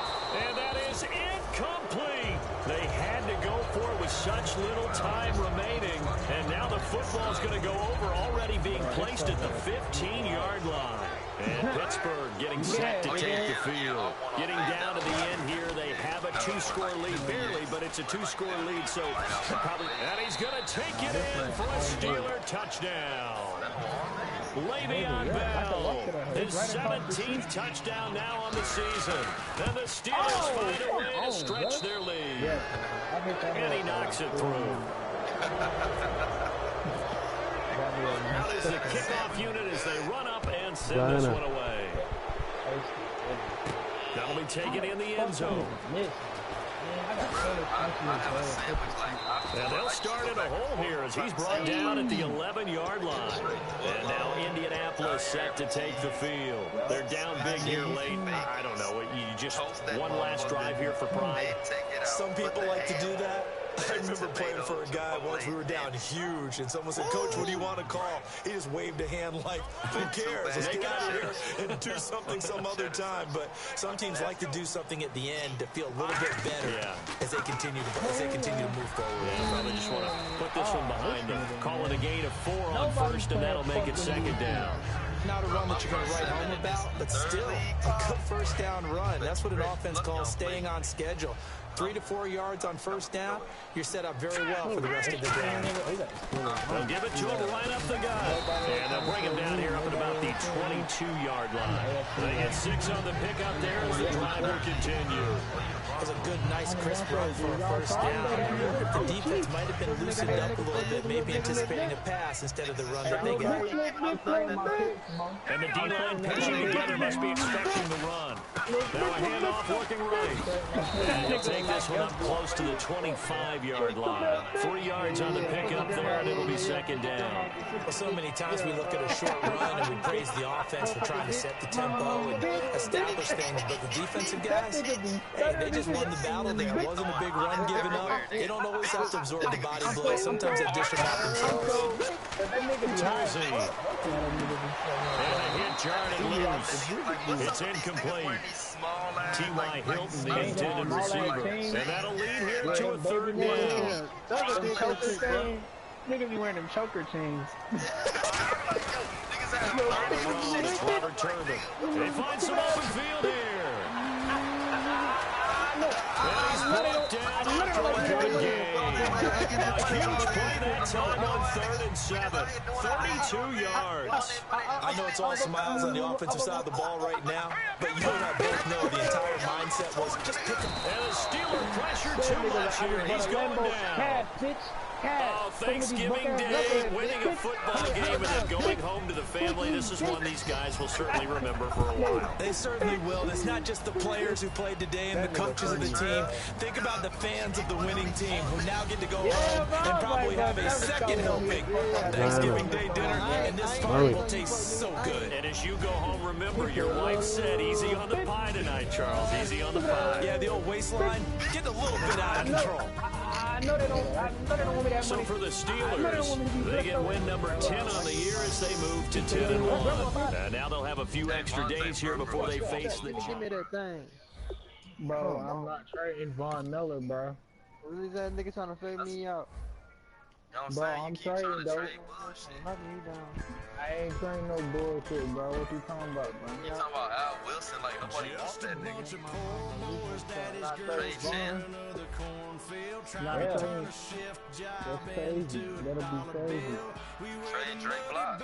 And that is incomplete. They had to go for it with with such little time remaining. And now the football's going to go over, already being placed at the 15-yard line. And Pittsburgh getting set to take the field. Getting down to the end here, they have a 2-score lead, barely, but it's a 2-score lead, so probably. And he's going to take it in for a Steeler touchdown. Le'Veon Bell, his 17th touchdown now on the season. And the Steelers find a way to stretch their lead. And he knocks it through. Now there's the kickoff unit as they run up and send this one away. That'll be taken in the end zone. Now they'll start in a hole here as he's brought down at the 11-yard line. And now Indianapolis set to take the field. They're down big here late. I don't know. You just one last drive here for pride. Some people like to do that. I remember playing for a guy once. We were down huge, and someone said, "Coach, what do you want to call?" He just waved a hand like, "Who cares? Let's get out of here and do something some other time." But some teams like to do something at the end to feel a little bit better as they continue to move forward. Yeah, probably just want to put this one behind them. Call it a gain of 4 on first, and that'll make it second down. Not a run that you're going to write home about, but still a good first down run. That's what an offense calls staying on schedule. 3 to 4 yards on first down, you're set up very well for the rest of the drive. They'll give it to him, line up the guy. And they'll bring him down here up at about the 22-yard line. They get 6 on the pickup there as the drive will continue. That was a good, nice, crisp run for a first down. The defense might have been loosened up a little bit, maybe anticipating a pass instead of the run that they got. And the D-line pitching together must be expecting the run. Now a handoff working right. And they'll take this one up close to the 25-yard line. 3 yards on the pickup there, and it'll be second down. Well, so many times we look at a short run and we praise the offense for trying to set the tempo and establish things, but the defensive guys, hey, they just won the battle there. It wasn't a big run given up. They don't always have to absorb the body blow. Sometimes they dish them out themselves. Tulsi. And a hit jarred loose. It's incomplete. T.Y. Hilton, the intended receiver. And that'll lead here to a third down. Niggas be wearing them choker chains. It's Robert Turbin. They find some open field here. And he's brought down after a good game. A huge play that time on 3rd and 7. 32 yards. I know it's all smiles on the offensive side of the ball right now, but you and I both know the entire mindset was just pick him. And the Steeler pressure too much here. He's going down. Oh, Thanksgiving Day, winning a football game and then going home to the family. This is one these guys will certainly remember for a while. They certainly will. And it's not just the players who played today and the coaches of the team. Think about the fans of the winning team who now get to go home and probably have a second helping on Thanksgiving Day dinner. And this farm will taste so good. And as you go home, remember, your wife said easy on the pie tonight, Charles. Easy on the pie. Yeah, the old waistline getting a little bit out of control. I know they don't want me that So money. for the Steelers, they get win number 10 on the year as they move to 10-1. Now they'll have a few extra days here before they face the Give me that thing. Bro, I'm not trading Von Miller, bro. Really, that nigga trying to fade me out. Bro, I'm trading, though. Knocking you down. I ain't trading no bullshit, bro. What you talking about, bro? You talking about Al Wilson? Like nobody wants that nigga. Trade Chan. Not a thing. That's crazy. That'll be crazy. Trade Drake Block.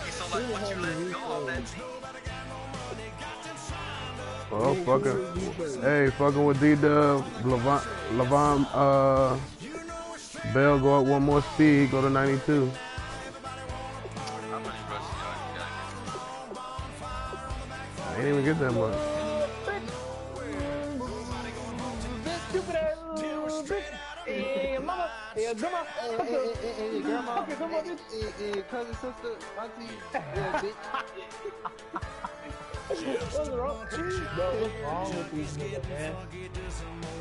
So like once you let go of that team. Oh, fucking. Hey, fucking with D-Dub. Levon, Bell go up one more speed, go to 92. I ain't even get that much. Hey, mama. Hey, grandma. Hey, grandma. Hey, cousin, sister, auntie. Yeah, bitch. What's wrong? Bro, what's wrong with these niggas, man?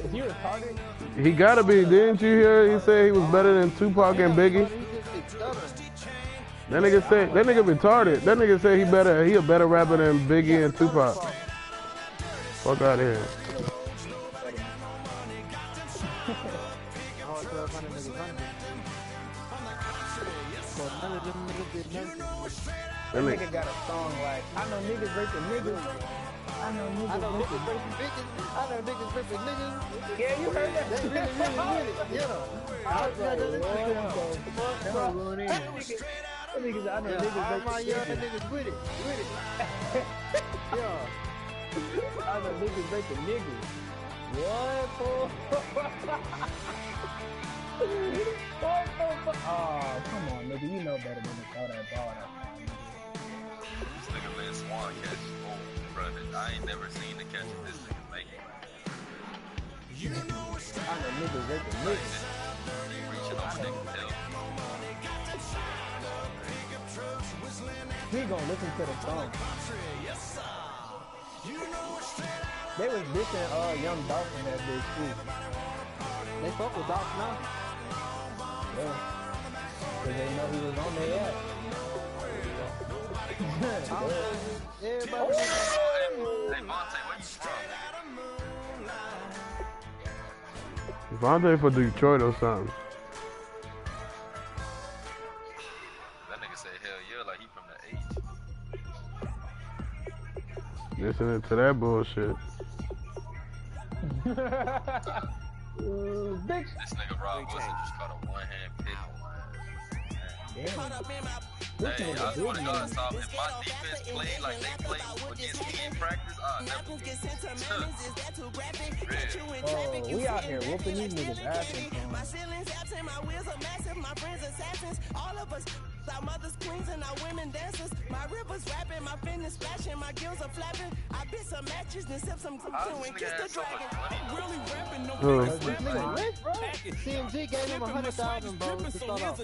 Is he retarded? He gotta be, didn't you hear? He said he was better than Tupac and Biggie. That nigga retarded. That nigga said he a better rapper than Biggie and Tupac. Fuck out of here. That nigga got a song like, I know niggas raping niggas. I know niggas raping bitches. I know niggas ripping niggas. Yeah, you heard that? They really with it. Yeah. I was like, Lord, that was going in. That niggas, I know niggas All raping my young niggas. niggas with it. Yeah. I know niggas raping niggas. What, fool? Oh, come on, nigga. You know better than to throw that ball out. This nigga Lynn Swan catch. Oh, brother. I ain't never seen the catch this nigga make. I know niggas raping niggas. Reaching over niggas' tail. We gonna listen to the song. They was dissing Young Dolph in that bitch too. They fuck with Dolph now. Yeah. Cause they know he was on their ass. Everybody. Hey, Monte, where you from? Vontae for Detroit or something. That nigga said hell yeah, like he from the H. Listening to that bullshit. Bitch. This nigga Rob Wilson just caught a one-hand pick. Hey, I swear to God, stop. If my defense played like they played against me in practice, I'll never get We out here whooping these niggas ass and my ceilings absent, my wheels are massive, my friends assassins, all of us, our mothers queens and our women dancers, my rivers rapping, my fitness splashing, my gills are flapping, I bit some matches, then sip some glue and kiss the dragon. I'm really rapping, no CMG gave him 100,000, bro, to start off.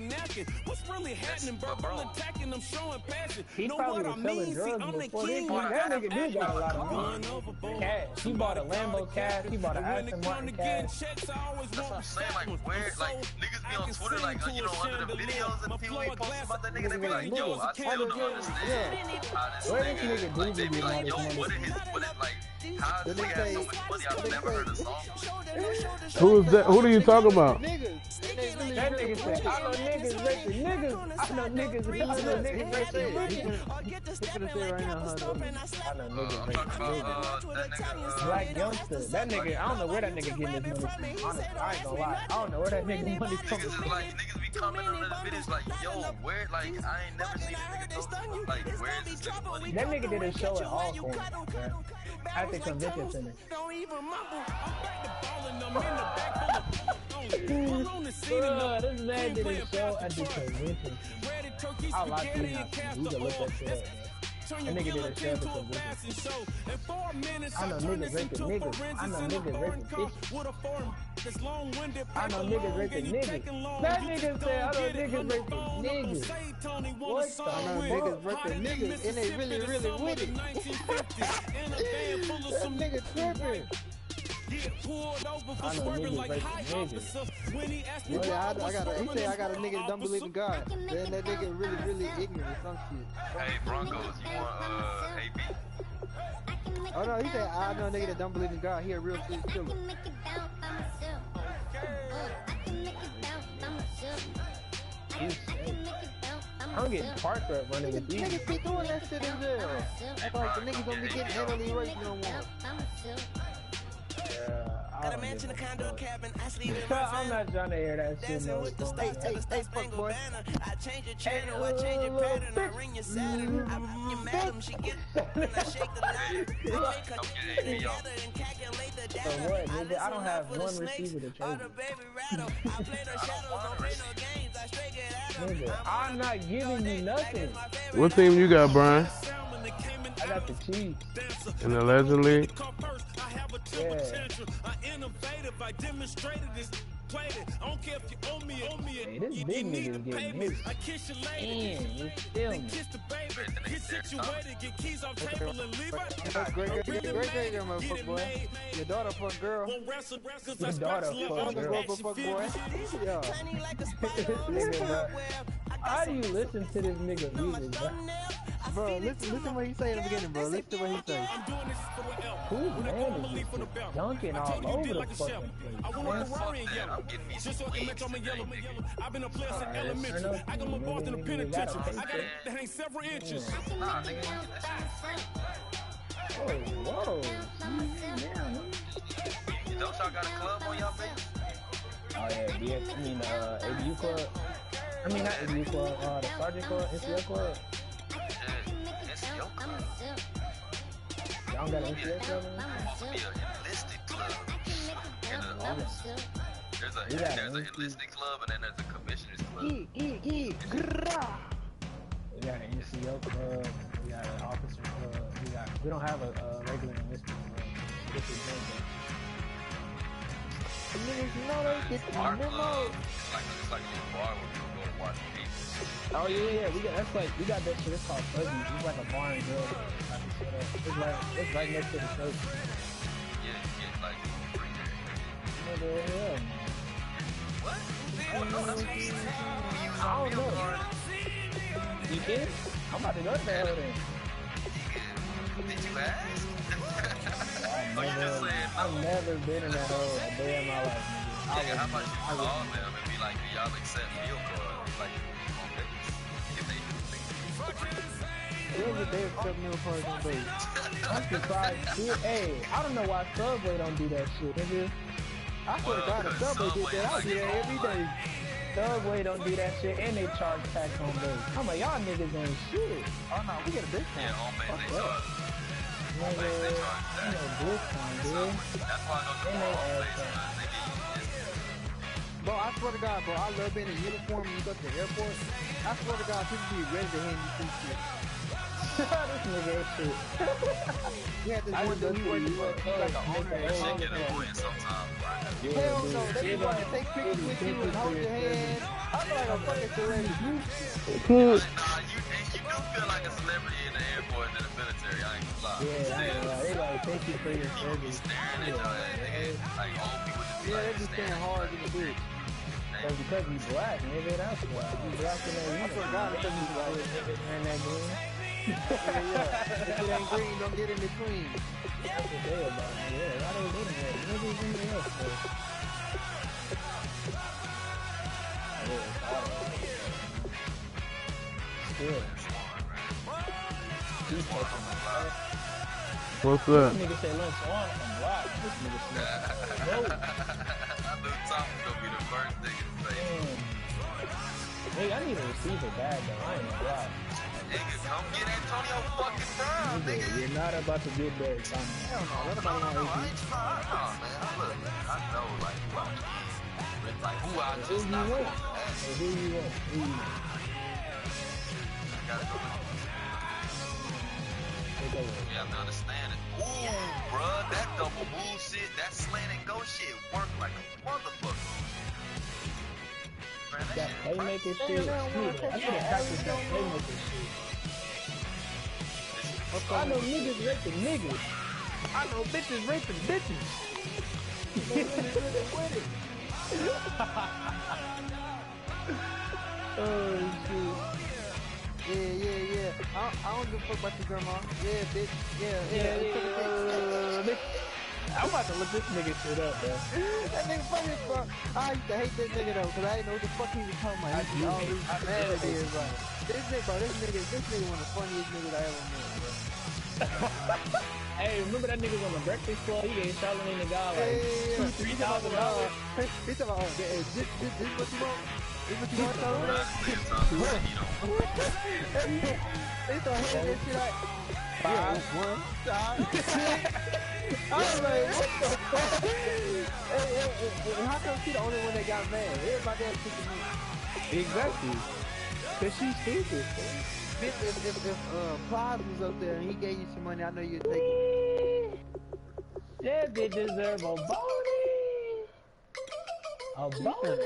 What's really happening, bro? Attacking, I'm showing passion. he probably was selling drugs before this. That nigga did got a lot of money. Cash. He bought a Lambo cash. He bought an Aston Martin cash. That's what I'm saying, like, where, like, niggas be on Twitter, like, you know, under the videos and people be posting about that nigga, they be like, yo, I still don't understand how this nigga, like, they be like, yo, what is, like, how this nigga has so much money, I've never heard a song. Who is that? Who do you talk about? That nigga said, I know niggas raping niggas. I know niggas raping niggas. Black youngster. That nigga, I don't know where that nigga getting his money from. Honestly, I ain't gonna lie. I don't know where that nigga money from. Niggas be commenting on the videos like, yo, where, like, I ain't never seen a nigga throw, like, where is this nigga money? That nigga did a show at all for him. At the convention center. This man did a show at the convention. I like him. You can look that shit up, man. That nigga did a show at the convention. I know niggas raping niggas. I know niggas raping bitches. I know niggas raping niggas. That nigga said, I know niggas raping niggas. What the I know niggas raping niggas, and they really with it. That nigga tripping. I know niggas raping niggas. He said, I got a nigga that don't believe in God. Then that nigga really ignorant or some shit. Hey, Broncos, you want, AB? Oh no, he said, I know a nigga that don't believe in God. He a real shit killer. I'm getting parked up running with these. Niggas be doing that shit in jail. Act like the niggas don't be getting heavily raped no more. Got a mansion, a condo, cabin, I sleep in I'm not trying to hear that shit, no. Hey, fuck boy. I change your channel, I change your pattern, I ring your Saturn, I pop your madam, she get and I shake the ladder. I make her together and calculate the data. So what, nigga? I don't have one receiver to trade you. I play the shadows, don't play no games, I straight get at them. Nigga, I'm not giving you nothing. What team you got, Brian? I got the Chiefs. In the Legend League? Yeah. Hey, this big nigga is getting hit. And you feel me? Great, motherfucker, boy. Your daughter fuck girl. Your daughter fuck girl. boy. Yeah. Nigga, bro. How do you listen to this nigga music, bro? Bro, listen what he say in the beginning, bro. Listen to what he say. Who man is this dunking all over the fucking place? I want to worry in yellow. I'm getting me some wings today, nigga. I've been a player since elementary. I got my bars in the penitentiary. I got that ain't several inches. Nah, nigga. Whoa. Don't y'all got a club on y'all base? Oh yeah, ABU club. I mean not ABU club, the Sergeant club, NCO club. NCO club? Y'all got an NCO club? Supposed to be an enlisted club. There's an enlisted club and then there's a commissioner's club. We got an NCO club, we got an officer club, we don't have a regular enlisted club. This is Niggas know they get the memo. It's like a little bar where people go to watch people. Oh yeah, we got that shit. It's called Fuzzy. It's like a bar and grill. It's right next to the church. Yeah, you get like free there. What the hell? What? No, that's what I'm saying. I don't know. You did? I'm about to go to that then. Did you ask? I've never been in that hole a day in my life, nigga. Nigga, how about you call them and be like, y'all accept meal cards? Like, on base. If they do things. They accept meal cards on base. I'm surprised. Hey, I don't know why Subway don't do that shit, nigga. I swear to God, if Subway did that, I'd do that every day. Subway don't do that shit, and they charge tax on base. I'm like, y'all niggas ain't shit. Oh no, we get a discount. Yeah, on base they charge. Nigga, They charge tax. discount, dude. That's why I know the on base, they give you a discount. Bro, I swear to God, bro, I love being in uniform when you go to the airport. I swear to God, people be ready to hand you free shit. This nigga ain't shit. We had this one dude, he was like an owner. That shit get annoying sometimes, right? Hell no, they be wanting to take pictures with you and hold your hand. I feel like a fucking celebrity. Nah, you do feel like a celebrity in the airport and in the military, I ain't gonna lie. Yeah, I ain't gonna lie. They like, thank you for your service. Staring at y'all, nigga. Like, old people just be Yeah, like, they be staying hard in the bitch. That's because he's black, nigga. That's why. He's black in that I forgot because he's black. And that green. Yeah. If it ain't green, don't get in between. That's what they about. Yeah, why they do that? Niggas in the else, bro. Still. He's fucking black. What's that? This nigga said lunch on from block. This nigga said no. I knew Tom's gonna be the first nigga to say it. Nigga, I need to receive it bad though. I ain't gonna lie. Nigga, come get Antonio fucking Brown, nigga. You're not about to get that, Tommy. Hell no, what about No, I ain't trying. Nah, man. Look, I know, like who I just not Who you want. want? Who you want? I gotta go. You have to understand it. Ooh, bruh, that double move shit, that slant and go shit worked like a motherfucker. Man, That shit playmaker shit. I need to practice that playmaker shit. I know niggas raping niggas. I know bitches raping bitches. Oh shit. Yeah. I don't give a fuck about your grandma. Yeah, bitch. Yeah. I'm about to look this nigga shit up, bro. That nigga funny as fuck. I used to hate that nigga though, cause I didn't know what the fuck he was talking about. He always mad at me, bro. This nigga one of the funniest niggas I ever met, bro. Hey, remember that nigga on the Breakfast Club? He gave Charlamagne the guy like $2,000-$3,000. He talking about, this what you want? This what you want, Charlamagne? They started hitting that shit like, 5, 1, 5. I was like, what the fuck? Hey, how come she the only one that got mad? Everybody else took the money. Exactly. Cause she's stupid. Bitch, if Plies was up there and he gave you some money, I know you'd take it. Yeah, they deserve a body. A body.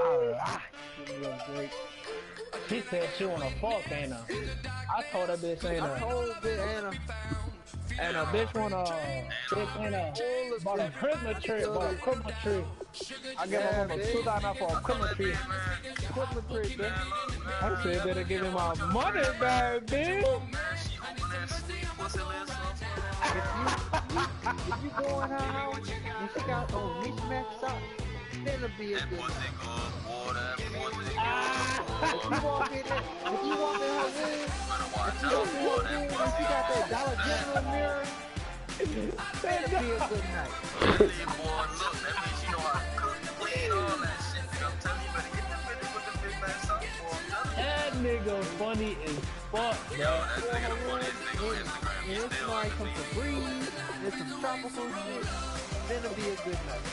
Alright. Great. She said she wanna fuck Anna. I told her bitch Anna. I told bitch Anna. And a bitch wanna bitch Anna. All bought a Christmas tree. I give him a $2 for a Christmas tree. I said better give him my money back, bitch. If you go in her house and she got on mismatched socks, then it'll be a good night. If you walk in her room, and she got that Dollar General mirror, that'll be a good night. That nigga funny as fuck, bro. And it's like some Febreze, there's some tropical shit, then it'll be a good night.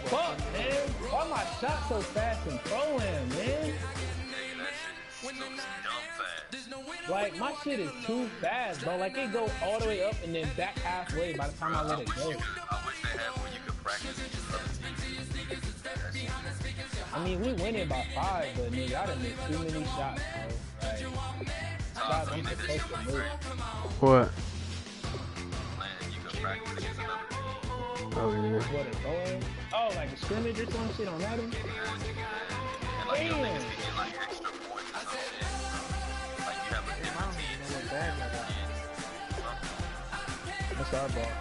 Fuck, man. Why my shot so fast and throwing, man? Like, my shit is too fast, bro. Like, it go all the way up and then back halfway by the time I let it go. I wish they had where you could practice against other teams. I mean, we winning by 5, but nigga, I done missed too many shots, bro. Like, shots I'm supposed to move. What? You could practice against another team. Oh, yeah. What, it's going? Oh, like a scrimmage or some shit on that? And like, your niggas can get like extra points or some shit. Like, you have a different team. That's our ball.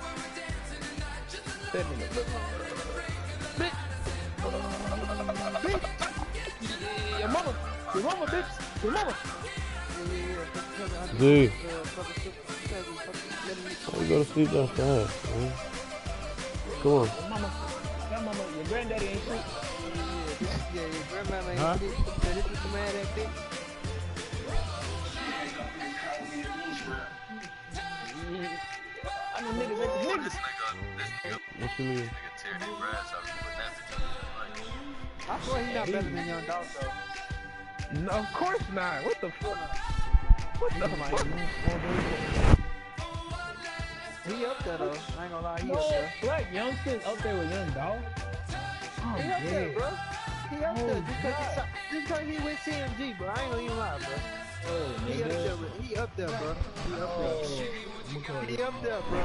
Your mama, bitch. Your mama. Z. Why you go to sleep that fast, man? Come on. Your mama, your granddaddy ain't shit. Yeah, your grandmama ain't shit. This is the man that bitch. I know niggas like the niggas. What you mean? I swear he's not better than Young Dog, though. No, of course not. What the fuck? What the fuck? He up there, though. I ain't gonna lie, he up No, there. Black Youngster's up there with Young Dog. Oh, He up there, bro. He up Oh, there just because he with CMG, bro. I ain't gonna even lie, bro. Oh, He up there, bro. He up there, bro. He up there, bro.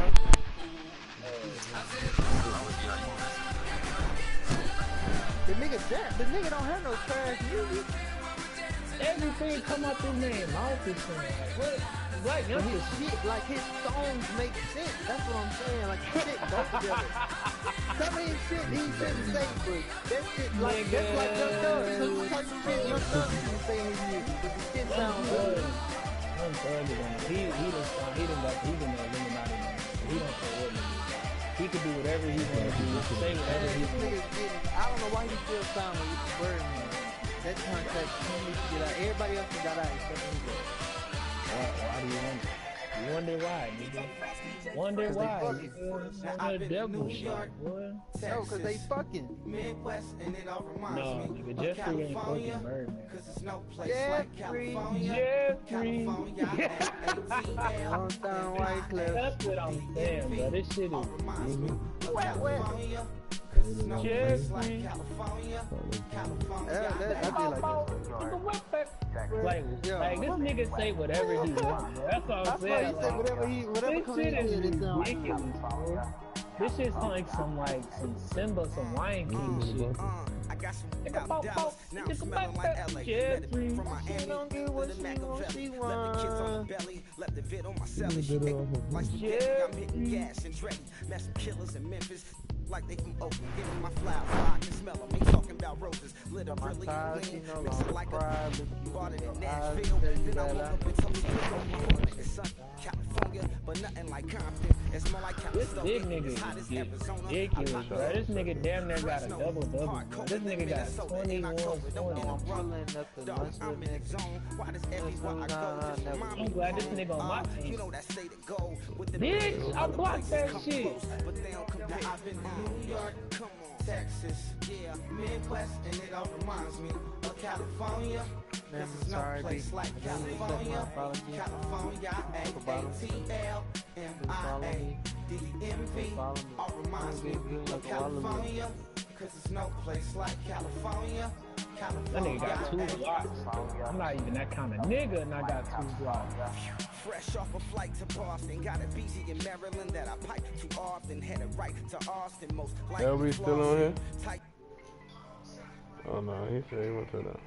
The nigga don't have no trash music. Everything come out his name. Mouth is saying, like, what? Black But his Youngster. shit, like his songs make sense. That's what I'm saying. Like his shit go together. Some of his shit he shouldn't say, but that shit like that's like Young Thug. Some type of shit Young Thug shouldn't say in his music, but the shit sounds good. Young Thug is on it. He done Illuminati man. He don't care what nigga. He can do whatever he want to do. Say whatever he wants. I don't know why he still sound with Birdman. That contract he needs to get out. Everybody else got out except for him. Why do you wonder? You wonder why, nigga. Wonder why. The devil shit, boy. No, cause they fucking. No, nigga, Jeffrey ain't fucking Birdman. Jeffrey. Long time White Cliff. That's what I'm saying, bro. This shit is Jeffrey. Like this nigga say whatever he wants, bro. That's all I'm saying. He said whatever This shit is ridiculous, bro. This shit's like some Simba, some Lion King shit. Jeffrey. She don't get what she wants, she wants. Like they from Oakland, give me my flowers, I can smell them, ain't talking about roses, literally clean, mixing like a bought it in Nashville, then I woke up and told me it's sunny, California, but nothing like Compton, it's more like California, it's hot as Arizona, ridiculous, bro. This nigga damn near got a double-double, bro. This nigga got 21 points. I'm in the zone, why does everywhere I go, I'm glad this nigga on my team. Bitch, I blocked that shit. But they don't compare. I've been in New York, come on, Texas, yeah, Midwest, and it all reminds me of California. This is no place like California. California, A-A-T-L-M-I-A, D-M-V, all reminds me of California. cause it's no place like California. That nigga got 2 blocks. I'm not even that kind of nigga, and I got 2 blocks. Fresh off a flight to Boston, got a BG in Maryland that I pipe too often. Headed right to Austin, most likely. LB still on here? Oh no, he said he went to that.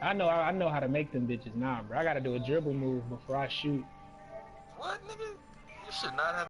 I know how to make them bitches now, bro. I gotta do a dribble move before I shoot. What, nigga? You should not have.